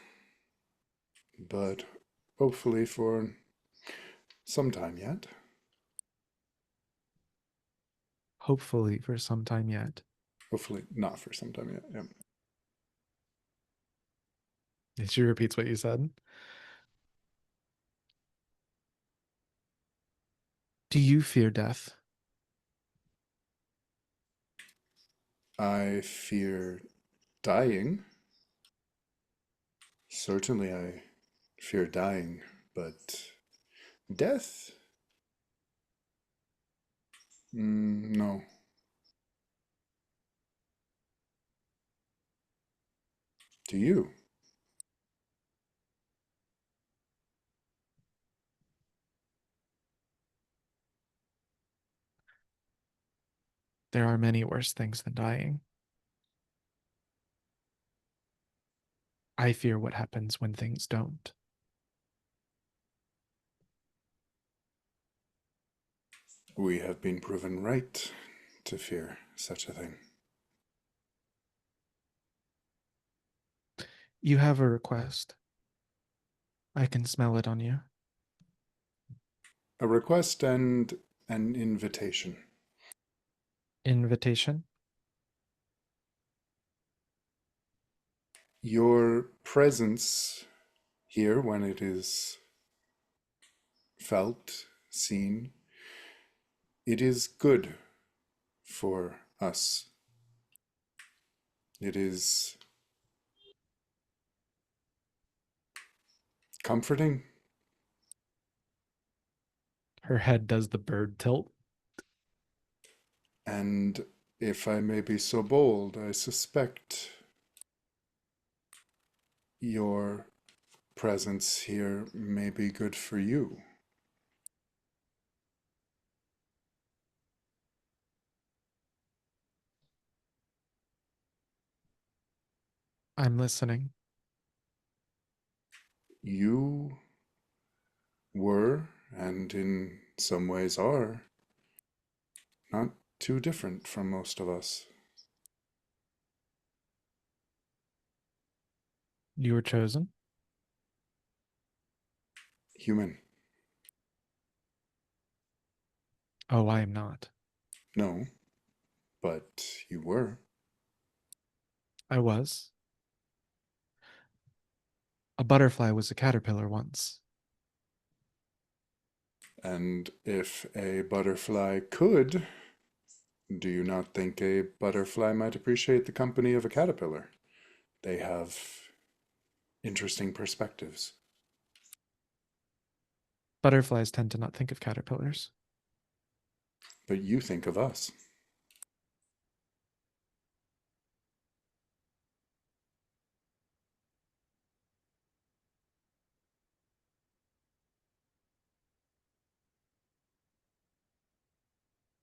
but hopefully for some time yet.
Hopefully for some time yet.
Hopefully not for some time yet. Yeah.
She repeats what you said. Do you fear death?
I fear dying. Certainly I fear dying, but death? No. Do you?
There are many worse things than dying. I fear what happens when things don't.
We have been proven right to fear such a thing.
You have a request. I can smell it on you.
A request and an invitation.
Invitation?
Your presence here, when it is felt, seen, it is good for us. It is comforting.
Her head does the bird tilt.
And if I may be so bold, I suspect your presence here may be good for you.
I'm listening.
You were, and in some ways are, not too different from most of us.
You were chosen.
Human.
Oh, I am not.
No, but you were.
I was. A butterfly was a caterpillar once.
And if a butterfly could, do you not think a butterfly might appreciate the company of a caterpillar? They have interesting perspectives.
Butterflies tend to not think of caterpillars.
But you think of us.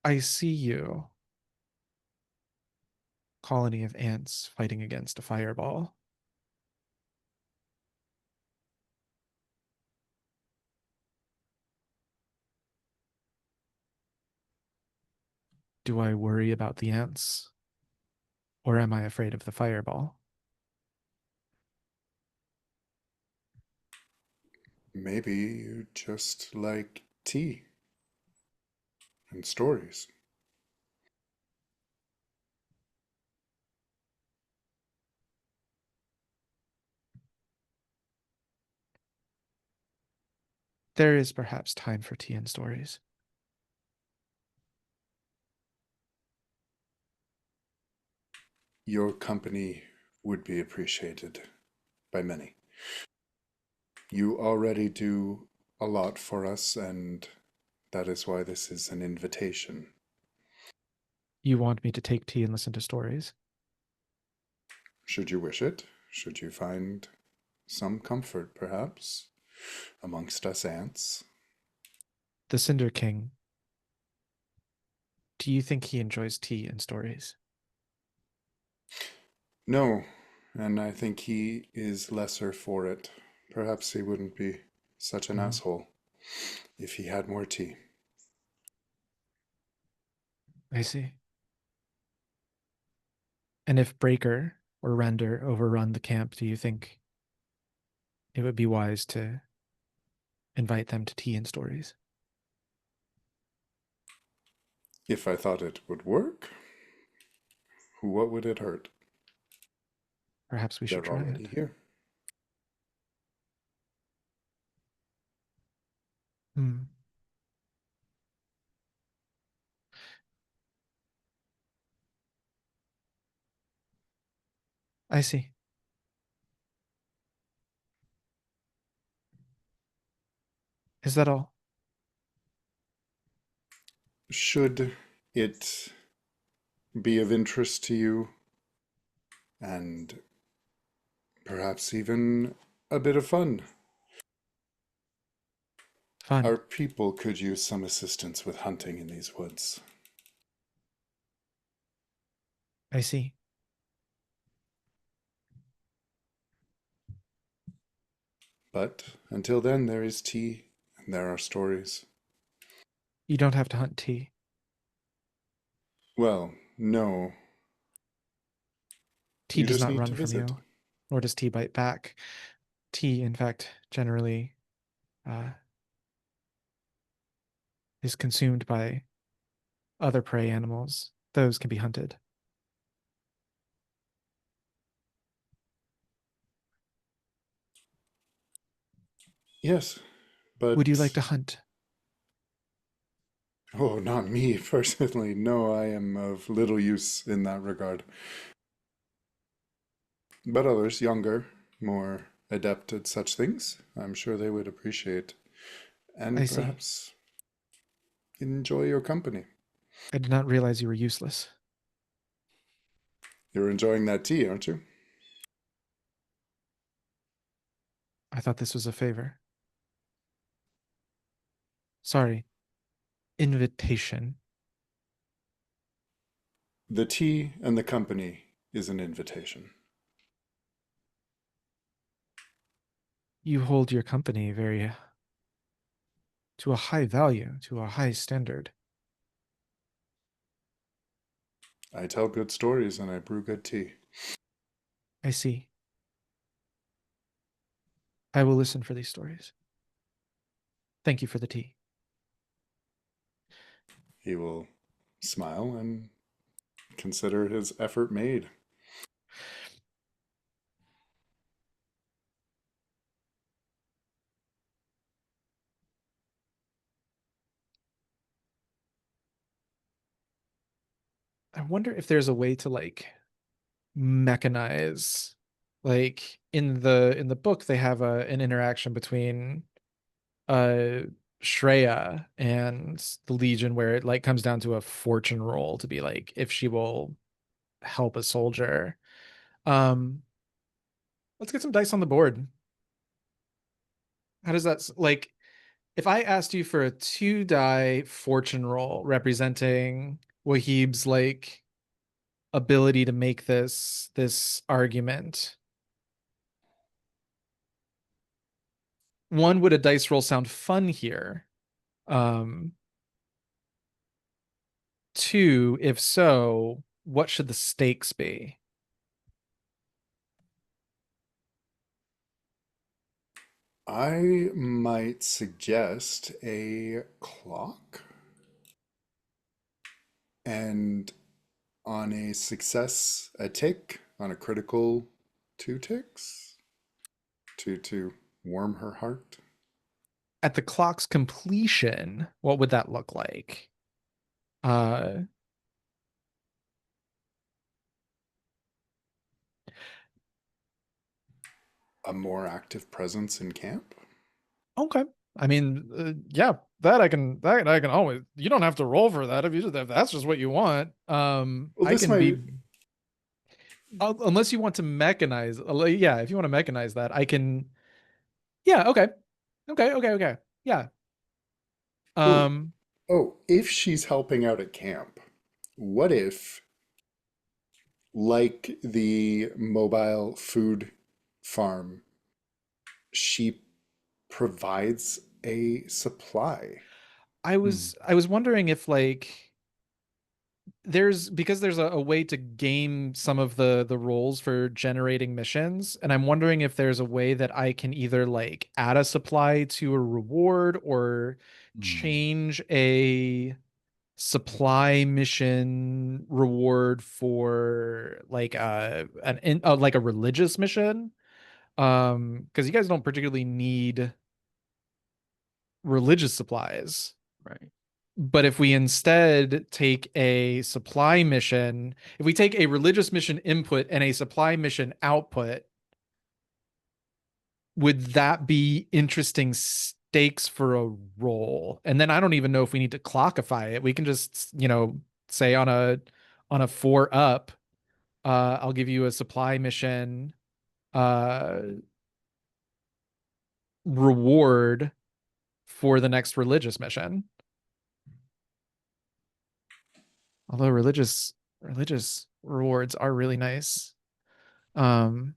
I see you. Colony of ants fighting against a fireball. Do I worry about the ants? Or am I afraid of the fireball?
Maybe you just like tea and stories.
There is perhaps time for tea and stories.
Your company would be appreciated by many. You already do a lot for us, and that is why this is an invitation.
You want me to take tea and listen to stories?
Should you wish it, should you find some comfort, perhaps, amongst us ants.
The Cinder King. Do you think he enjoys tea and stories?
No, and I think he is lesser for it. Perhaps he wouldn't be such an asshole if he had more tea.
I see. And if Breaker or Render overrun the camp, do you think it would be wise to invite them to tea and stories?
If I thought it would work, what would it hurt?
Perhaps we should
They're
try
already
it.
here.
Hmm. I see. Is that all?
Should it be of interest to you, and perhaps even a bit of fun,
Fun.
our people could use some assistance with hunting in these woods.
I see.
But until then, there is tea and there are stories.
You don't have to hunt tea.
Well, no,
Tea
you
does
just
not
need
run
to
from
visit.
you, nor does tea bite back. Tea, in fact, generally uh, is consumed by other prey animals. Those can be hunted.
Yes,
Would you like
but
to hunt?
oh, not me personally. No, I am of little use in that regard. But others, younger, more adept at such things, I'm sure they would appreciate.
I
And
see.
perhaps enjoy your company.
I did not realize you were useless.
You're enjoying that tea, aren't you?
I thought this was a favor. Sorry. Invitation.
The tea and the company is an invitation.
You hold your company very to a high value, to a high standard.
I tell good stories and I brew good tea.
I see. I will listen for these stories. Thank you for the tea.
He will smile and consider his effort made.
I wonder if there's a way to like mechanize, like in the book they have an interaction between uh Shreya and the Legion where it like comes down to a fortune roll to be like if she will help a soldier. Um let's get some dice on the board. How does that like if I asked you for a 2 die fortune roll representing Wahib's like ability to make this argument, one, would a dice roll sound fun here? Um, two, if so, what should the stakes be?
I might suggest a clock. And on a success, a tick. On a critical, 2 ticks. To warm her heart.
At the clock's completion, what would that look like? Uh,
A more active presence in camp.
okay. I mean, yeah, that I can always. You don't have to roll for that if that's just what you want.
Well,
I
this
can
might.
be unless you want to mechanize. Yeah, if you want to mechanize that, I can. Yeah. Okay. Okay. Yeah.
Oh,
Um.
if she's helping out at camp, what if, like the mobile food farm, she provides a supply?
I was wondering if like there's because there's a way to game some of the roles for generating missions, and I'm wondering if there's a way that I can either like add a supply to a reward or change a supply mission reward for like like a religious mission. Because you guys don't particularly need religious supplies.
Right.
But if we instead take a supply mission, if we take a religious mission input and a supply mission output, would that be interesting stakes for a roll? And then I don't even know if we need to clockify it. We can just, say on a 4 up, I'll give you a supply mission uh reward for the next religious mission. Although religious rewards are really nice. Um,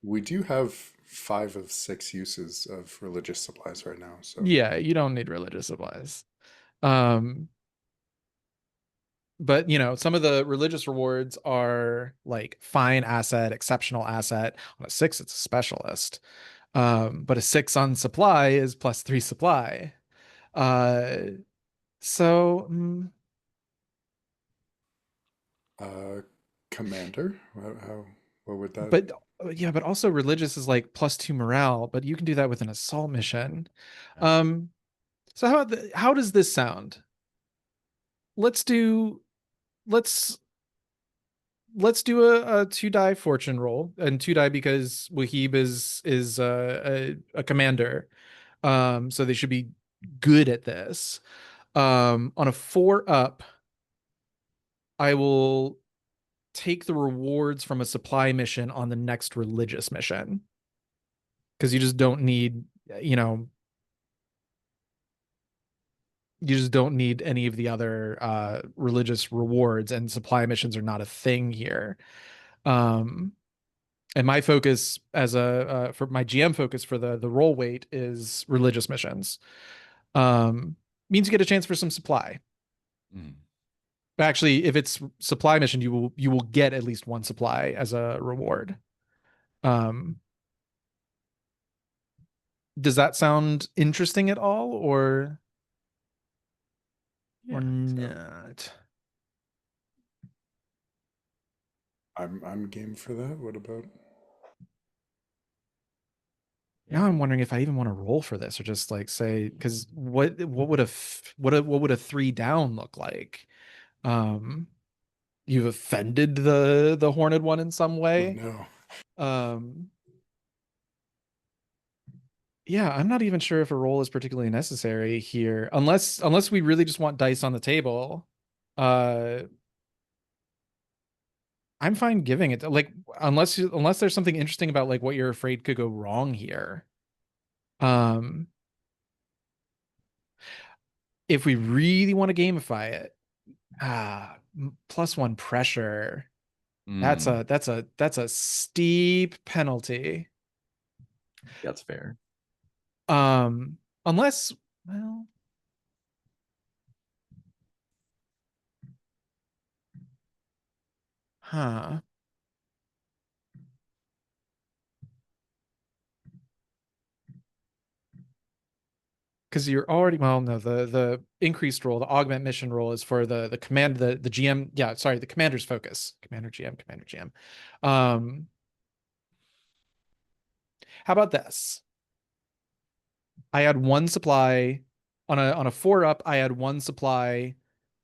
We do have 5 of 6 uses of religious supplies right now, so
yeah, you don't need religious supplies. Um, but some of the religious rewards are like fine asset, exceptional asset. On a 6, it's a specialist. But a 6 on supply is +3 supply. Uh, so
commander, what would that?
but yeah, but also religious is like +2 morale, but you can do that with an assault mission. Um, so how does this sound? Let's do let's let's do a 2 die fortune roll and 2 die because Wahib is a commander. So they should be good at this. On a 4 up, I will take the rewards from a supply mission on the next religious mission. Because you just don't need, you know, you just don't need any of the other religious rewards, and supply missions are not a thing here. Um, and my focus as a for my GM focus for the roll weight is religious missions. Means you get a chance for some supply.
Mm.
Actually, if it's supply mission, you will get at least one supply as a reward. Um, does that sound interesting at all, or
Yeah, so
not?
I'm game for that. What about?
Now I'm wondering if I even want to roll for this, or just like say, because what would a 3 down look like? Um, you've offended the horned one in some
Oh
way.
no.
Um, yeah, I'm not even sure if a roll is particularly necessary here, unless we really just want dice on the table. Uh, I'm fine giving it like unless there's something interesting about like what you're afraid could go wrong here. Um, if we really want to gamify it, +1 pressure. That's
Mm,
a steep penalty.
that's fair.
Unless, well, huh. Because you're already, well, no, the increased roll, the augment mission roll is for the command, the GM, yeah, sorry, the commander's focus. Commander GM. How about this? I had one supply on a 4 up, I had one supply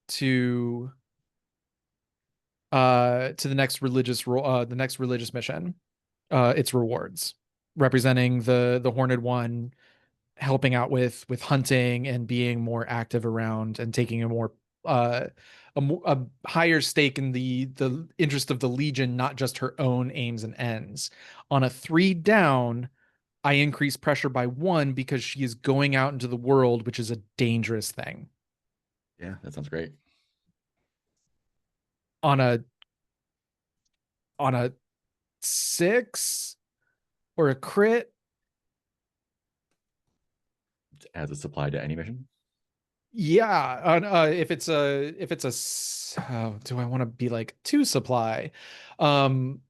to the next religious the next religious mission, its rewards, representing the horned one, helping out with hunting and being more active around and taking a more a higher stake in the interest of the legion, not just her own aims and ends. On a 3 down, I increase pressure by 1 because she is going out into the world, which is a dangerous thing.
Yeah, that sounds great.
On a 6 or a crit,
As a supply to any mission.
yeah. Oh, do I want to be like 2 supply? Um,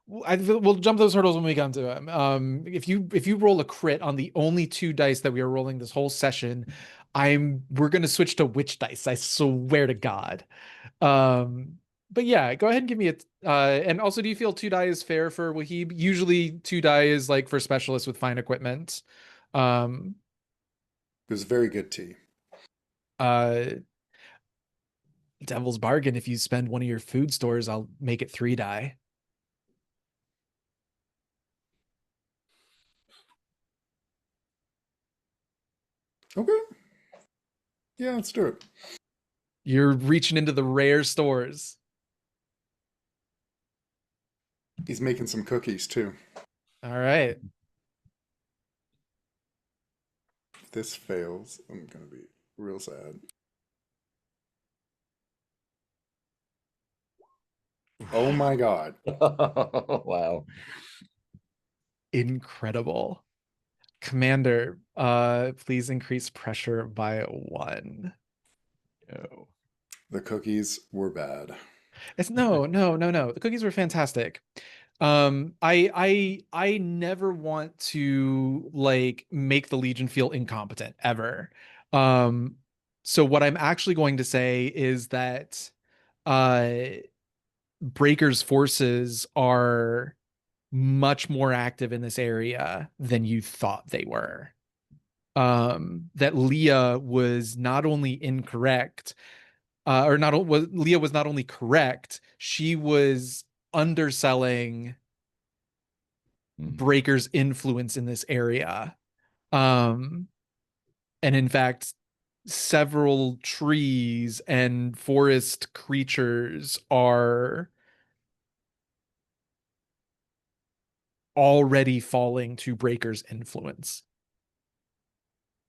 we'll jump those hurdles when we come to them. If you roll a crit on the only 2 dice that we are rolling this whole session, we're gonna switch to witch dice. I swear to God. Um, but yeah, go ahead and give me and also, do you feel 2 die is fair for Wahib? Usually 2 die is like for specialists with fine equipment. Um,
It was very good tea.
uh, Devil's bargain. If you spend one of your food stores, I'll make it 3 die.
Okay. Yeah, let's do it.
You're reaching into the rare stores.
He's making some cookies too.
All right.
If this fails, I'm gonna be real sad. Oh my god.
Wow.
Incredible. Commander, please increase pressure by 1.
Oh.
The cookies were bad.
It's no, no, no, no. The cookies were fantastic. I never want to like make the Legion feel incompetent ever. Um, so what I'm actually going to say is that uh Breaker's forces are much more active in this area than you thought they were. That Leah was not only incorrect, or not was Leah was not only correct, she was underselling Breaker's influence in this area. And in fact, several trees and forest creatures are already falling to Breaker's influence.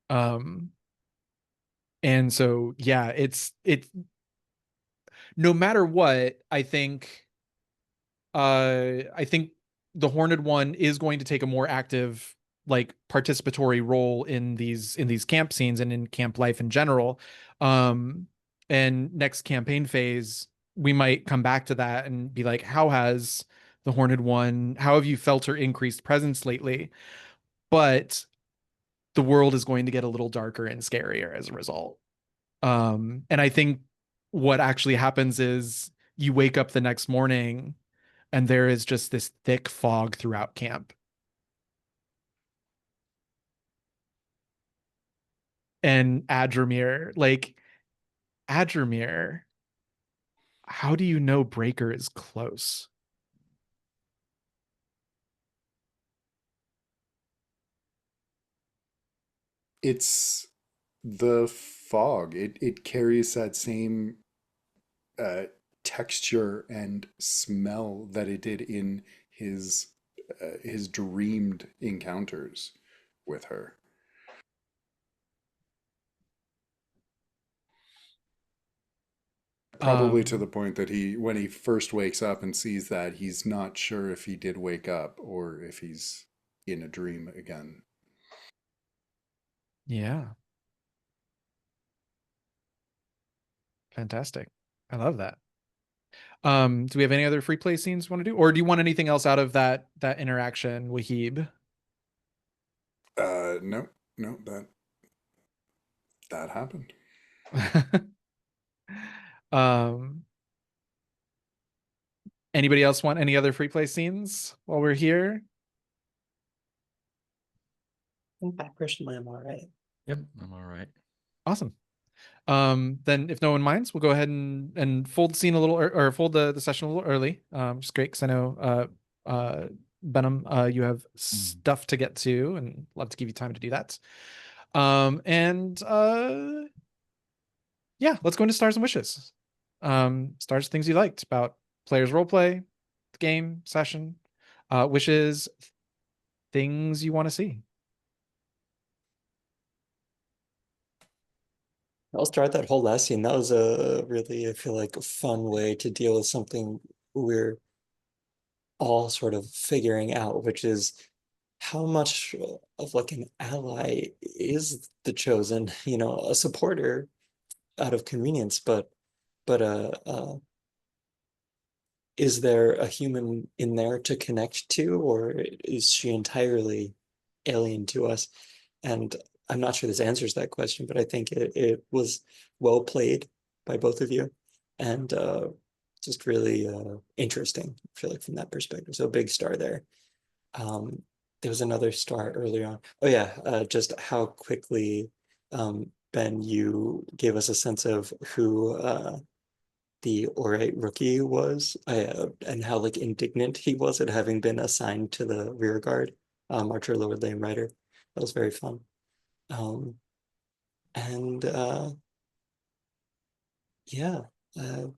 And so yeah, it's no matter what, I think the Horned One is going to take a more active, like, participatory role in these camp scenes and in camp life in general. And next campaign phase, we might come back to that and be like, how has the Horned One, how have you felt her increased presence lately? But the world is going to get a little darker and scarier as a result. And I think what actually happens is you wake up the next morning and there is just this thick fog throughout camp. And Adramir, how do you know Breaker is close?
It's the fog. It carries that same uh, texture and smell that it did in his dreamed encounters with her. Probably to the point that when he first wakes up and sees that, he's not sure if he did wake up or if he's in a dream again.
Yeah. Fantastic. I love that. Do we have any other free play scenes you want to do? Or do you want anything else out of that interaction, Wahib?
No, no, that happened.
um Anybody else want any other free play scenes while we're here?
I think that personally I'm all right.
Yep, I'm all right.
Awesome. Then if no one minds, we'll go ahead and fold the scene a little, or fold the session a little early. Just great because I know Benham, you have stuff to get to, and love to give you time to do that. And yeah, let's go into stars and wishes. Stars, things you liked about players roleplay, the game session. Wishes, things you want to see.
I'll start that whole last scene. That was a really, I feel like, a fun way to deal with something we're all sort of figuring out, which is how much of like an ally is the chosen, a supporter out of convenience, but is there a human in there to connect to, or is she entirely alien to us? And I'm not sure this answers that question, but I think it was well played by both of you, and just really interesting, I feel like, from that perspective. So a big star there. There was another star earlier on. Oh yeah, just how quickly, Ben, you gave us a sense of who the Orate rookie was, and how like indignant he was at having been assigned to the rear guard, Archer Lord Lane Rider. That was very fun. And yeah, the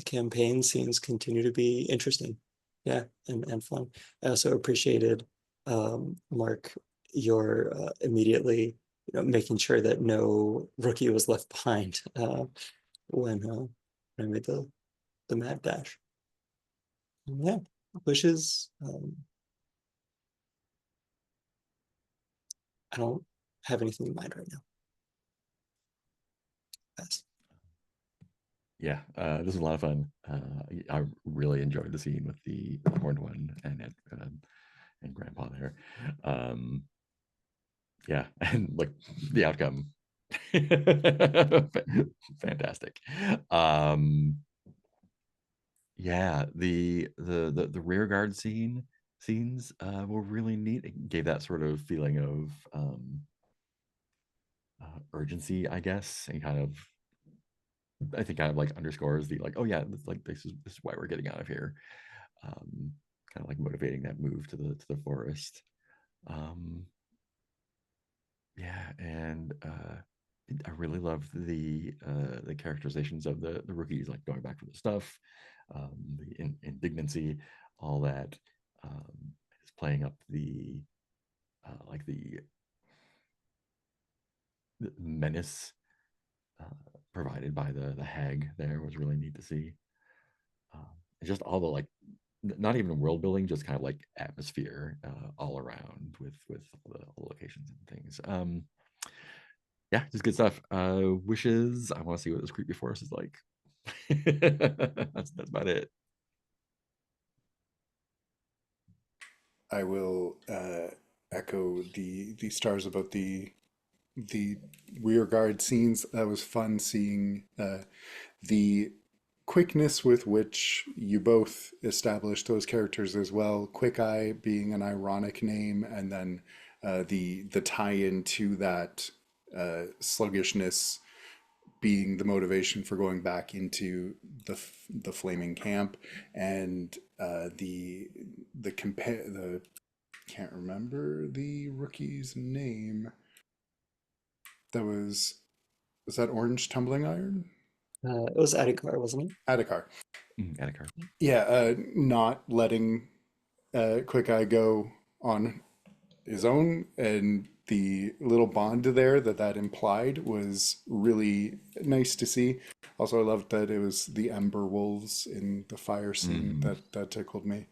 campaign scenes continue to be interesting. Yeah, and fun. I also appreciated, Mark, your immediately, making sure that no rookie was left behind when I made the mad dash. Yeah, wishes. I don't have anything in mind right now. Pass.
Yeah, this was a lot of fun. I really enjoyed the scene with the Horned One and Grandpa there. Yeah, and like the outcome, fantastic. Yeah, the rear guard scenes were really neat. It gave that sort of feeling of urgency, I guess, and I think kind of like underscores the like, oh yeah, like this is why we're getting out of here. kind of like motivating that move to the forest. Yeah, and I really love the characterizations of the rookies, like going back for the stuff, the indignancy, all that is playing up like the menace provided by the hag. There was really neat to see. And just all the like, not even world building, just kind of like atmosphere all around with all the locations and things. Yeah, just good stuff. Wishes. I want to see what this creepy forest is like. That's about it.
I will echo the stars about the rearguard scenes. That was fun seeing the quickness with which you both established those characters as well. Quick Eye being an ironic name, and then the tie-in to that sluggishness being the motivation for going back into the flaming camp, and the can't remember the rookie's name. That was that Orange Tumbling Iron?
It was Adhikar, wasn't it?
Adhikar.
Add a card.
Yeah, not letting Quick Eye go on his own, and the little bond there that implied was really nice to see. Also, I loved that it was the Ember Wolves in the fire scene that tickled me.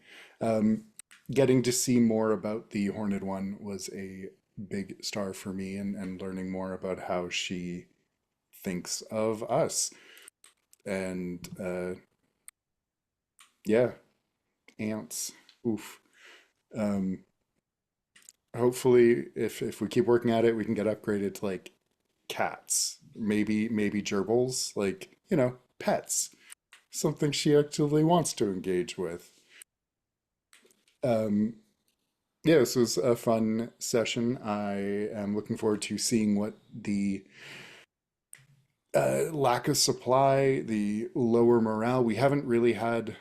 Getting to see more about the Horned One was a big star for me, and learning more about how she thinks of us. And yeah, ants. Oof. Um, Hopefully, if we keep working at it, we can get upgraded to like cats, maybe gerbils, like pets, something she actively wants to engage with. Um, yeah, this was a fun session. I am looking forward to seeing what the lack of supply, the lower morale. We haven't really had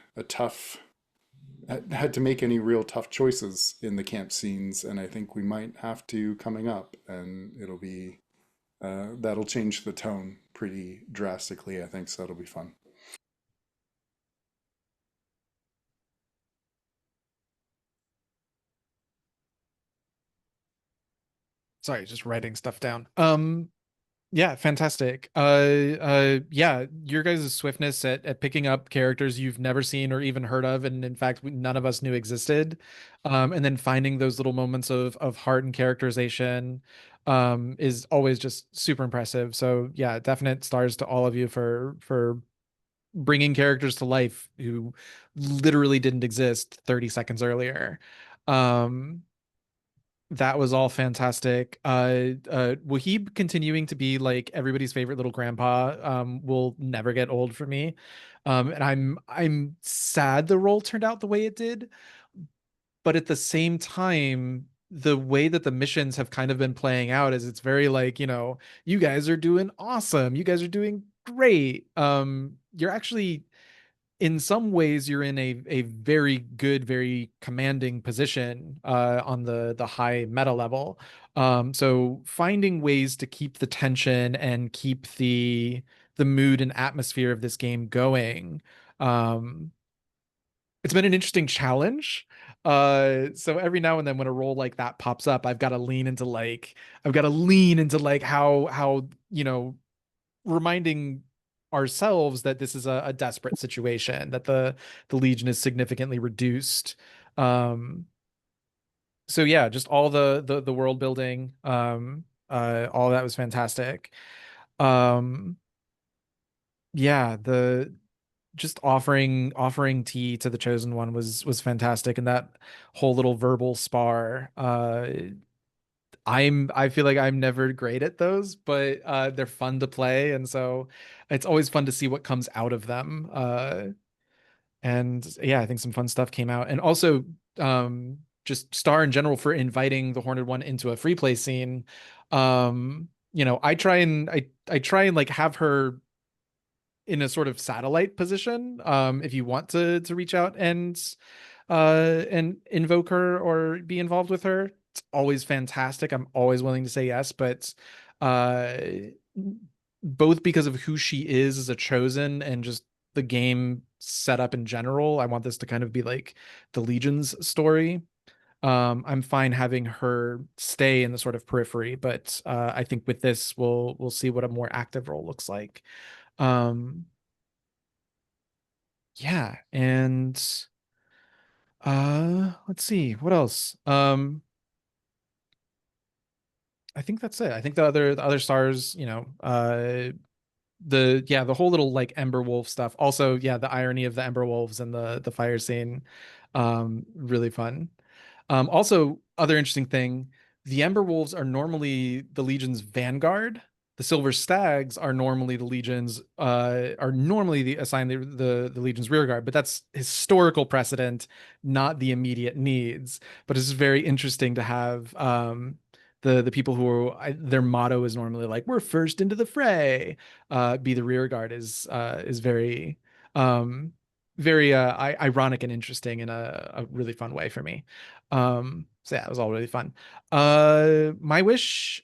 to make any real tough choices in the camp scenes, and I think we might have to coming up, and that'll change the tone pretty drastically, I think, so that'll be fun.
Sorry, just writing stuff down. Yeah, fantastic. Yeah, your guys' swiftness at picking up characters you've never seen or even heard of, and in fact, none of us knew existed. And then finding those little moments of heart and characterization, is always just super impressive. So yeah, definite stars to all of you for bringing characters to life who literally didn't exist 30 seconds earlier. Um, that was all fantastic. Wahib continuing to be like everybody's favorite little grandpa will never get old for me. And I'm sad the role turned out the way it did, but at the same time, the way that the missions have kind of been playing out is it's very like, you guys are doing awesome. You guys are doing great. You're actually in some ways you're in a very good, very commanding position on the high meta level. So finding ways to keep the tension and keep the mood and atmosphere of this game going. It's been an interesting challenge. So every now and then when a role like that pops up, I've got to lean into like how reminding ourselves that this is a desperate situation, that the Legion is significantly reduced. So yeah, just all the world building, all that was fantastic. Um, yeah, the just offering tea to the chosen one was fantastic, and that whole little verbal spar. I feel like I'm never great at those, but they're fun to play, and so it's always fun to see what comes out of them. And yeah, I think some fun stuff came out, and also just Star in general for inviting the Horned One into a free play scene. I try and like have her in a sort of satellite position if you want to reach out and and invoke her or be involved with her, it's always fantastic. I'm always willing to say yes, but uh, both because of who she is as a chosen and just the game setup in general, I want this to kind of be like the Legion's story. I'm fine having her stay in the sort of periphery, but I think with this, we'll see what a more active role looks like. Um, yeah, and let's see what else. I think that's it. I think the other stars, the whole little like Ember Wolf stuff. Also, yeah, the irony of the Ember Wolves and the fire scene, really fun. Also, other interesting thing, the Ember Wolves are normally the Legion's vanguard. The Silver Stags are normally the Legion's are normally assigned the Legion's rear guard, but that's historical precedent, not the immediate needs. But it's very interesting to have the people who their motto is normally like we're first into the fray, be the rear guard is very very ironic and interesting in a really fun way for me. So yeah, it was all really fun. My wish,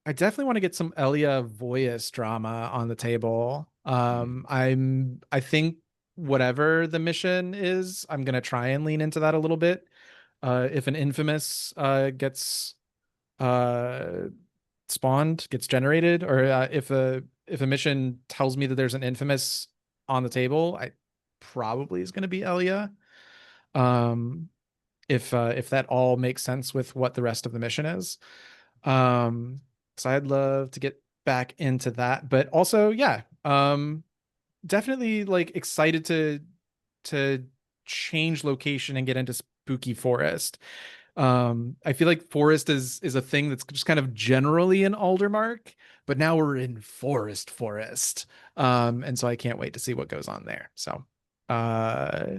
I definitely want to get some Elia Voyas drama on the table. I think whatever the mission is, I'm gonna try and lean into that a little bit. If an infamous gets uh spawned, gets generated, or if a mission tells me that there's an infamous on the table, I probably is gonna be Elia. Um, if that all makes sense with what the rest of the mission is. So I'd love to get back into that, but also, yeah, definitely like excited to change location and get into spooky forest. I feel like forest is a thing that's just kind of generally in Aldermark, but now we're in forest. And so I can't wait to see what goes on there. So uh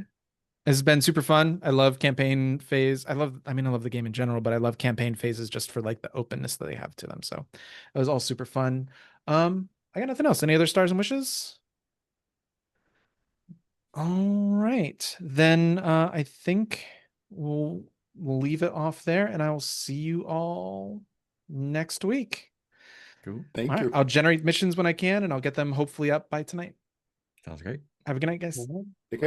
it's been super fun. I love campaign phase. I mean, I love the game in general, but I love campaign phases just for like the openness that they have to them. So it was all super fun. I got nothing else. Any other stars and wishes? All right. Then I think we'll leave it off there and I will see you all next week.
Cool.
Thank
All right.
you.
I'll generate missions when I can and I'll get them hopefully up by tonight.
Sounds great.
Have a good night, guys.
Mhm.
Take care.